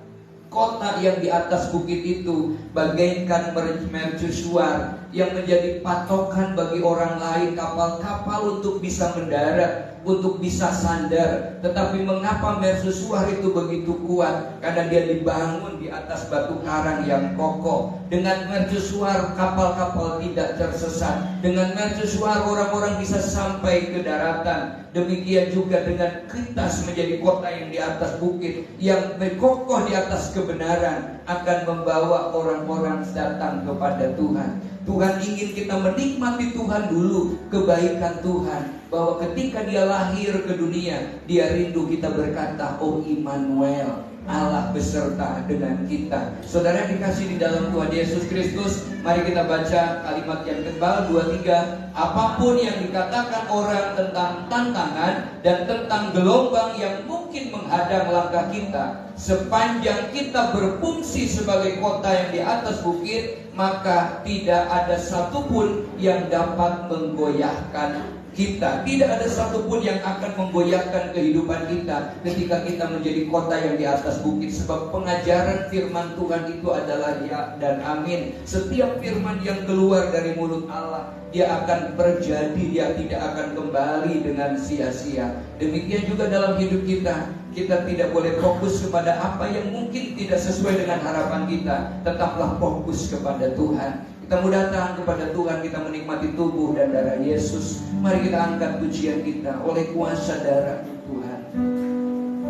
kota yang di atas bukit itu bagaikan mercusuar yang menjadi patokan bagi orang lain, kapal-kapal untuk bisa mendarat, untuk bisa sandar. Tetapi mengapa mercusuar itu begitu kuat? Karena dia dibangun di atas batu karang yang kokoh. Dengan mercusuar kapal-kapal tidak tersesat. Dengan mercusuar orang-orang bisa sampai ke daratan. Demikian juga dengan Kritas menjadi kota yang di atas bukit, yang kokoh di atas kebenaran, akan membawa orang-orang datang kepada Tuhan. Tuhan ingin kita menikmati Tuhan dulu, kebaikan Tuhan, bahwa ketika dia lahir ke dunia, dia rindu kita berkata, oh Immanuel, Allah beserta dengan kita. Saudara dikasih di dalam Tuhan Yesus Kristus, mari kita baca kalimat yang tebal 23. Apapun yang dikatakan orang tentang tantangan dan tentang gelombang yang mungkin menghadang langkah kita, sepanjang kita berfungsi sebagai kota yang di atas bukit, maka tidak ada satupun yang dapat menggoyahkan kita. Tidak ada satupun yang akan memgoyahkan kehidupan kita ketika kita menjadi kota yang di atas bukit. Sebab pengajaran firman Tuhan itu adalah ya dan amin. Setiap firman yang keluar dari mulut Allah, dia akan terjadi, dia tidak akan kembali dengan sia-sia. Demikian juga dalam hidup kita. Kita tidak boleh fokus kepada apa yang mungkin tidak sesuai dengan harapan kita. Tetaplah fokus kepada Tuhan. Kita mau datang kepada Tuhan, kita menikmati tubuh dan darah Yesus. Mari kita angkat pujian kita oleh kuasa darah Tuhan.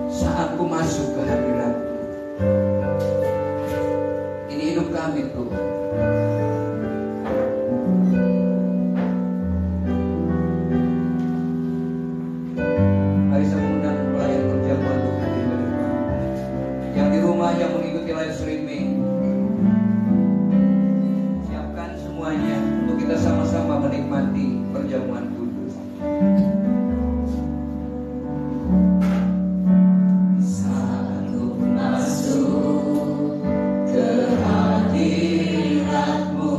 Saat ku masuk ke hadirat-Mu, ini hidup kami Tuhan. Mari saya mengundang pelayan perjamuan untuk hadir ke depan. Yang di rumah yang mengikuti live streaming, semuanya untuk kita sama-sama menikmati perjamuan kudus. Saat ku masuk ke hadirat-Mu,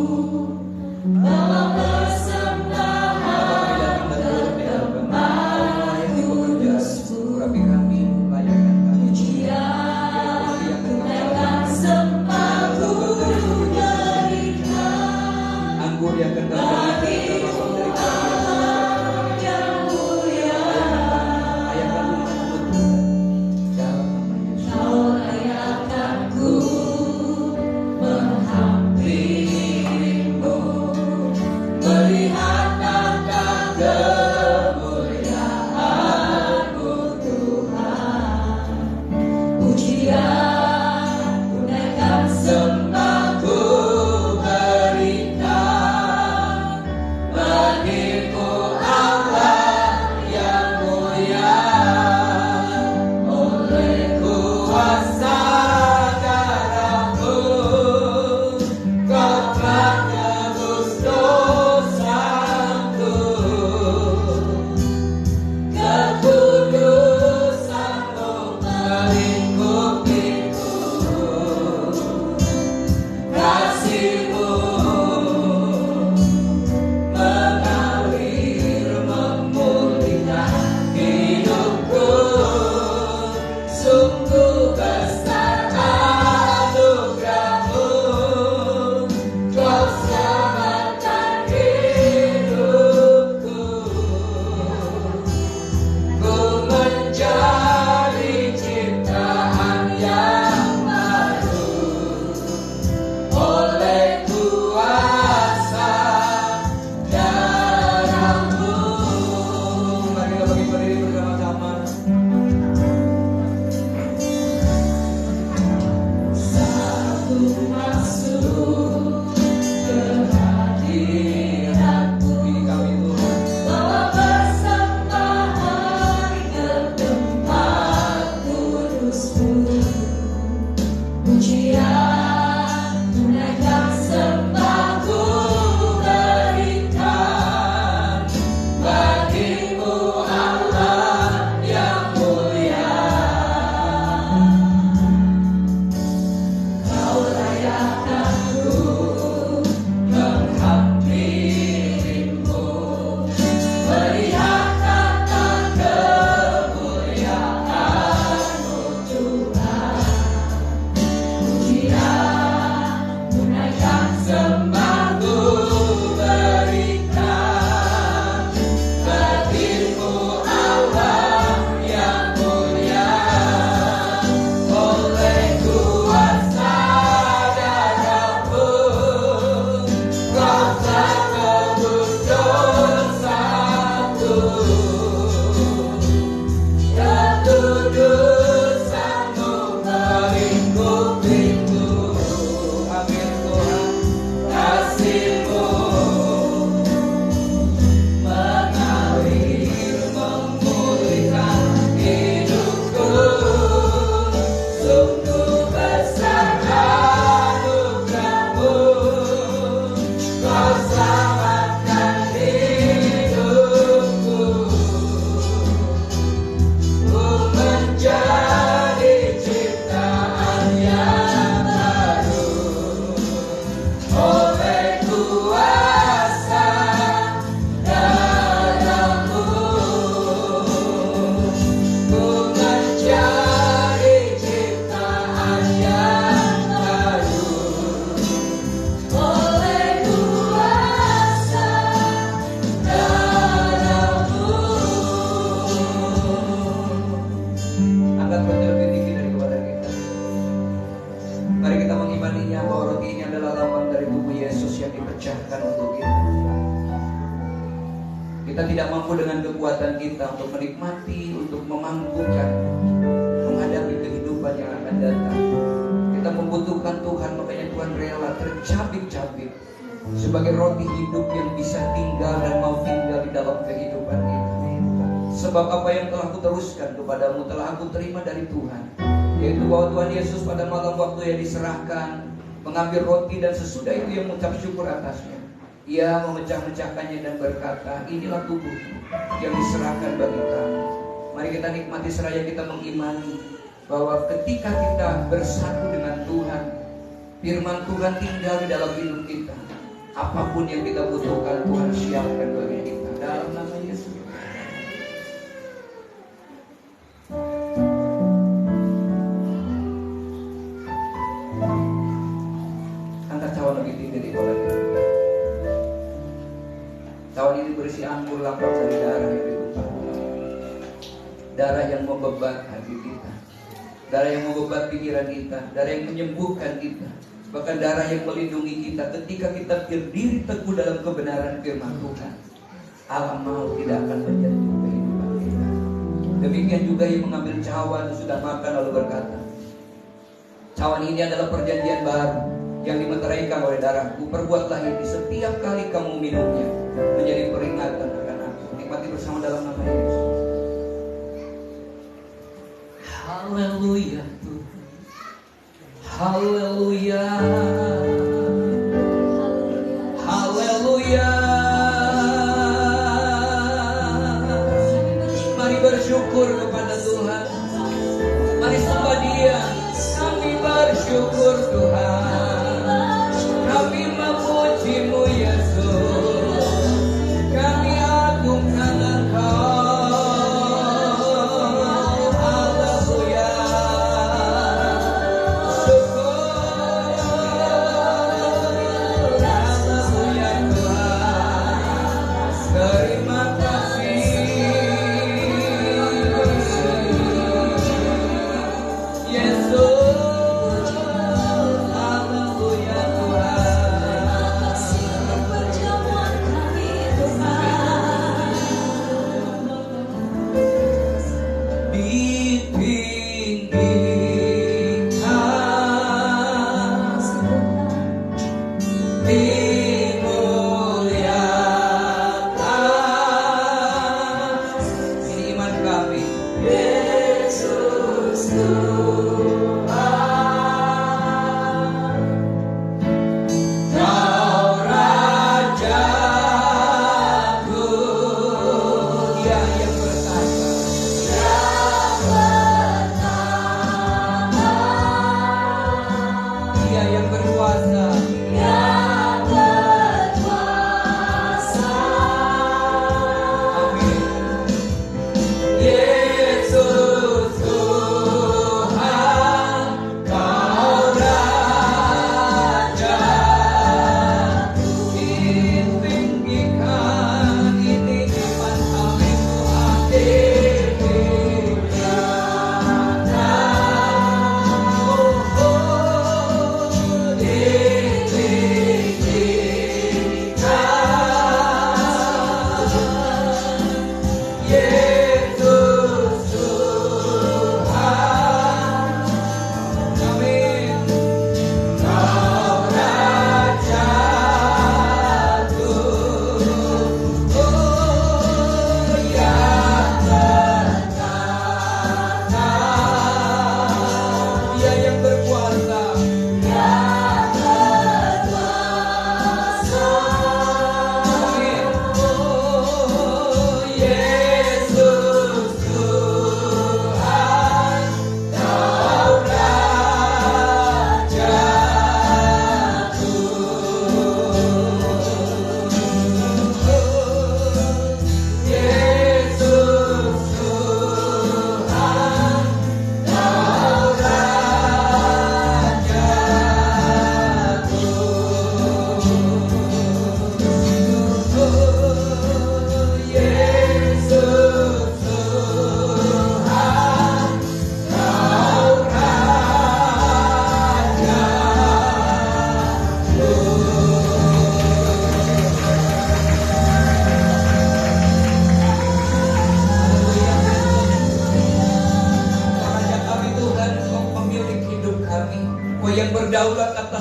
bawa persembahan kedamaian kudus-Mu, rapi kami layakan kami. Pujian, tunaikan sembahku anggur yang kental dari yang mulia, ayatkan umat-Mu dalam nama Yesus. Kau layakkanku menghampirimu, melihat tanda kemuliaan-Mu Tuhan. Pujian, tunaikan sembahku berikan sediakan untuk kita. Kita tidak mampu dengan kekuatan kita untuk menikmati, untuk memampukan menghadapi kehidupan yang akan datang. Kita membutuhkan Tuhan, makanya Tuhan rela tercabik-cabik sebagai roti hidup yang bisa tinggal dan mau tinggal di dalam kehidupan kita. Sebab apa yang telah kuteruskan kepadamu telah aku terima dari Tuhan, yaitu bahwa Tuhan Yesus pada malam waktu yang diserahkan mengambil roti dan sesudah itu yang mengucap syukur atasnya, ia memecah-mecahkannya dan berkata, inilah tubuhku yang diserahkan bagi kamu. Mari kita nikmati seraya kita mengimani bahwa ketika kita bersatu dengan Tuhan, firman Tuhan tinggal di dalam hidup kita. Apapun yang kita butuhkan Tuhan siapkan bagi kita dalam nama Yesus. Angkat cawan lebih tinggi di kepala kita. Cawan ini berisi anggur lapar dari darah yang ditumpahkan. Darah yang membebat hati kita, darah yang membebat pikiran kita, darah yang menyembuhkan kita, bahkan darah yang melindungi kita ketika kita berdiri teguh dalam kebenaran firman Tuhan. Alam maut tidak akan menyentuh kehidupan kita. Demikian juga yang mengambil cawan sudah makan lalu berkata, cawan ini adalah perjanjian baru yang dimeteraikan oleh darahku. Perbuatlah ini setiap kali kamu minumnya menjadi peringatan akan aku. Nikmati bersama dalam nama Yesus. Haleluya Tuhan, haleluya, haleluya. Mari bersyukur kepada Tuhan, mari sembah Dia. Kami bersyukur Tuhan, kami memuji-Mu Yesus, kami agungkan Engkau. Haleluya, syukur.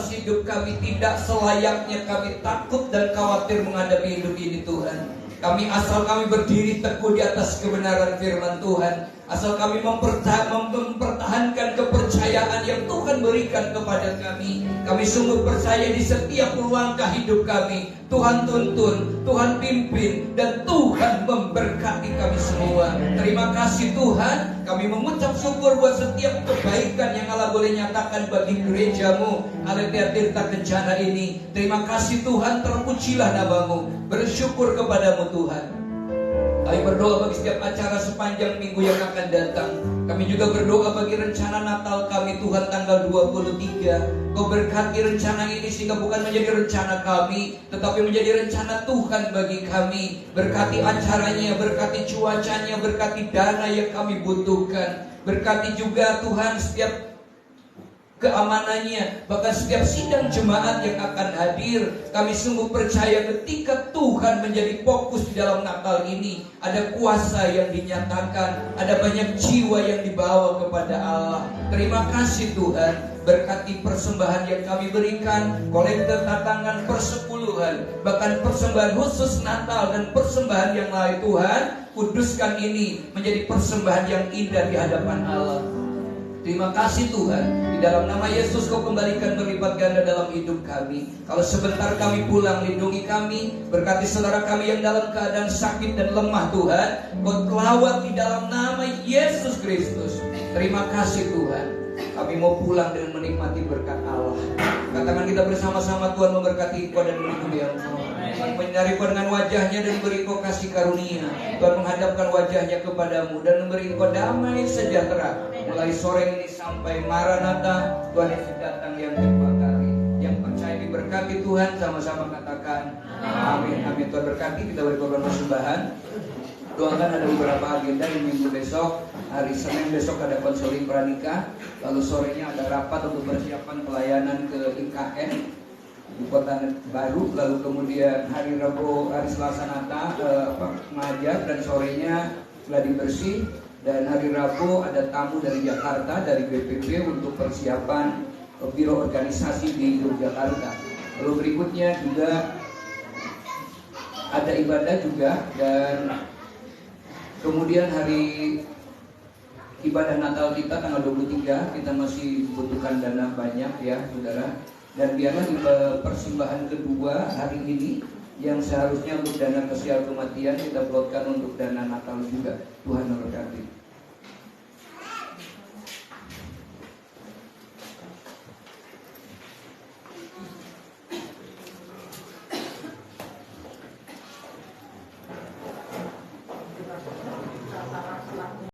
atas hidup kami. Tidak selayaknya kami takut dan khawatir menghadapi hidup ini Tuhan. Asal kami berdiri teguh di atas kebenaran firman Tuhan, asal kami mempertahankan kepercayaan yang Tuhan berikan kepada kami. Kami sungguh percaya di setiap langkah hidup kami Tuhan tuntun, Tuhan pimpin, dan Tuhan memberkati kami semua. Terima kasih Tuhan. Kami mengucap syukur buat setiap kebaikan yang Allah boleh nyatakan bagi gerejamu Aletheia Tirta Kencana ini. Terima kasih Tuhan, terpujilah namamu. Bersyukur kepadamu Tuhan. Kami berdoa bagi setiap acara sepanjang minggu yang akan datang. Kami juga berdoa bagi rencana Natal kami Tuhan tanggal 23. Kau berkati rencana ini sehingga bukan menjadi rencana kami, tetapi menjadi rencana Tuhan bagi kami. Berkati acaranya, berkati cuacanya, berkati dana yang kami butuhkan. Berkati juga Tuhan setiap keamanannya, bahkan setiap sidang jemaat yang akan hadir. Kami sungguh percaya ketika Tuhan menjadi fokus di dalam Natal ini, ada kuasa yang dinyatakan, ada banyak jiwa yang dibawa kepada Allah. Terima kasih Tuhan. Berkati persembahan yang kami berikan, kolektor tatangan persepuluhan, bahkan persembahan khusus Natal dan persembahan yang lain Tuhan. Kuduskan ini menjadi persembahan yang indah di hadapan Allah. Terima kasih Tuhan. Di dalam nama Yesus Kau kembalikan berlipat ganda dalam hidup kami. Kalau sebentar kami pulang, lindungi kami. Berkati saudara kami yang dalam keadaan sakit dan lemah Tuhan. Kau lawat di dalam nama Yesus Kristus. Terima kasih Tuhan. Kami mau pulang dengan menikmati berkat Allah. Katakan kita bersama-sama, Tuhan memberkati Engkau dan melindungi Engkau. Tuhan menyinari Engkau dengan wajahnya dan memberi Engkau kasih karunia. Tuhan menghadapkan wajahnya kepadamu dan memberi Engkau damai sejahtera. Mulai sore ini sampai Maranatha, Tuhan Yesus datang yang kedua kali. Yang percaya diberkati Tuhan, sama-sama katakan amin. Amin. Tuhan berkati, kita beri korban persembahan. Doakan ada beberapa agenda di minggu besok. Hari Senin besok ada konseling pranikah. Lalu sorenya ada rapat untuk persiapan pelayanan ke IKN di Kota Baru. Lalu kemudian hari Rabu, hari Selasa mengajar dan sorenya gladi bersih. Dan hari Rabu ada tamu dari Jakarta, dari BPP untuk persiapan biro organisasi di Yogyakarta. Lalu berikutnya juga ada ibadah juga. Dan kemudian hari ibadah Natal kita tanggal 23, kita masih butuhkan dana banyak ya saudara. Dan biarlah di persembahan kedua hari ini yang seharusnya untuk dana kesial kematian kita plotkan untuk dana Natal juga. Tuhan memberkati.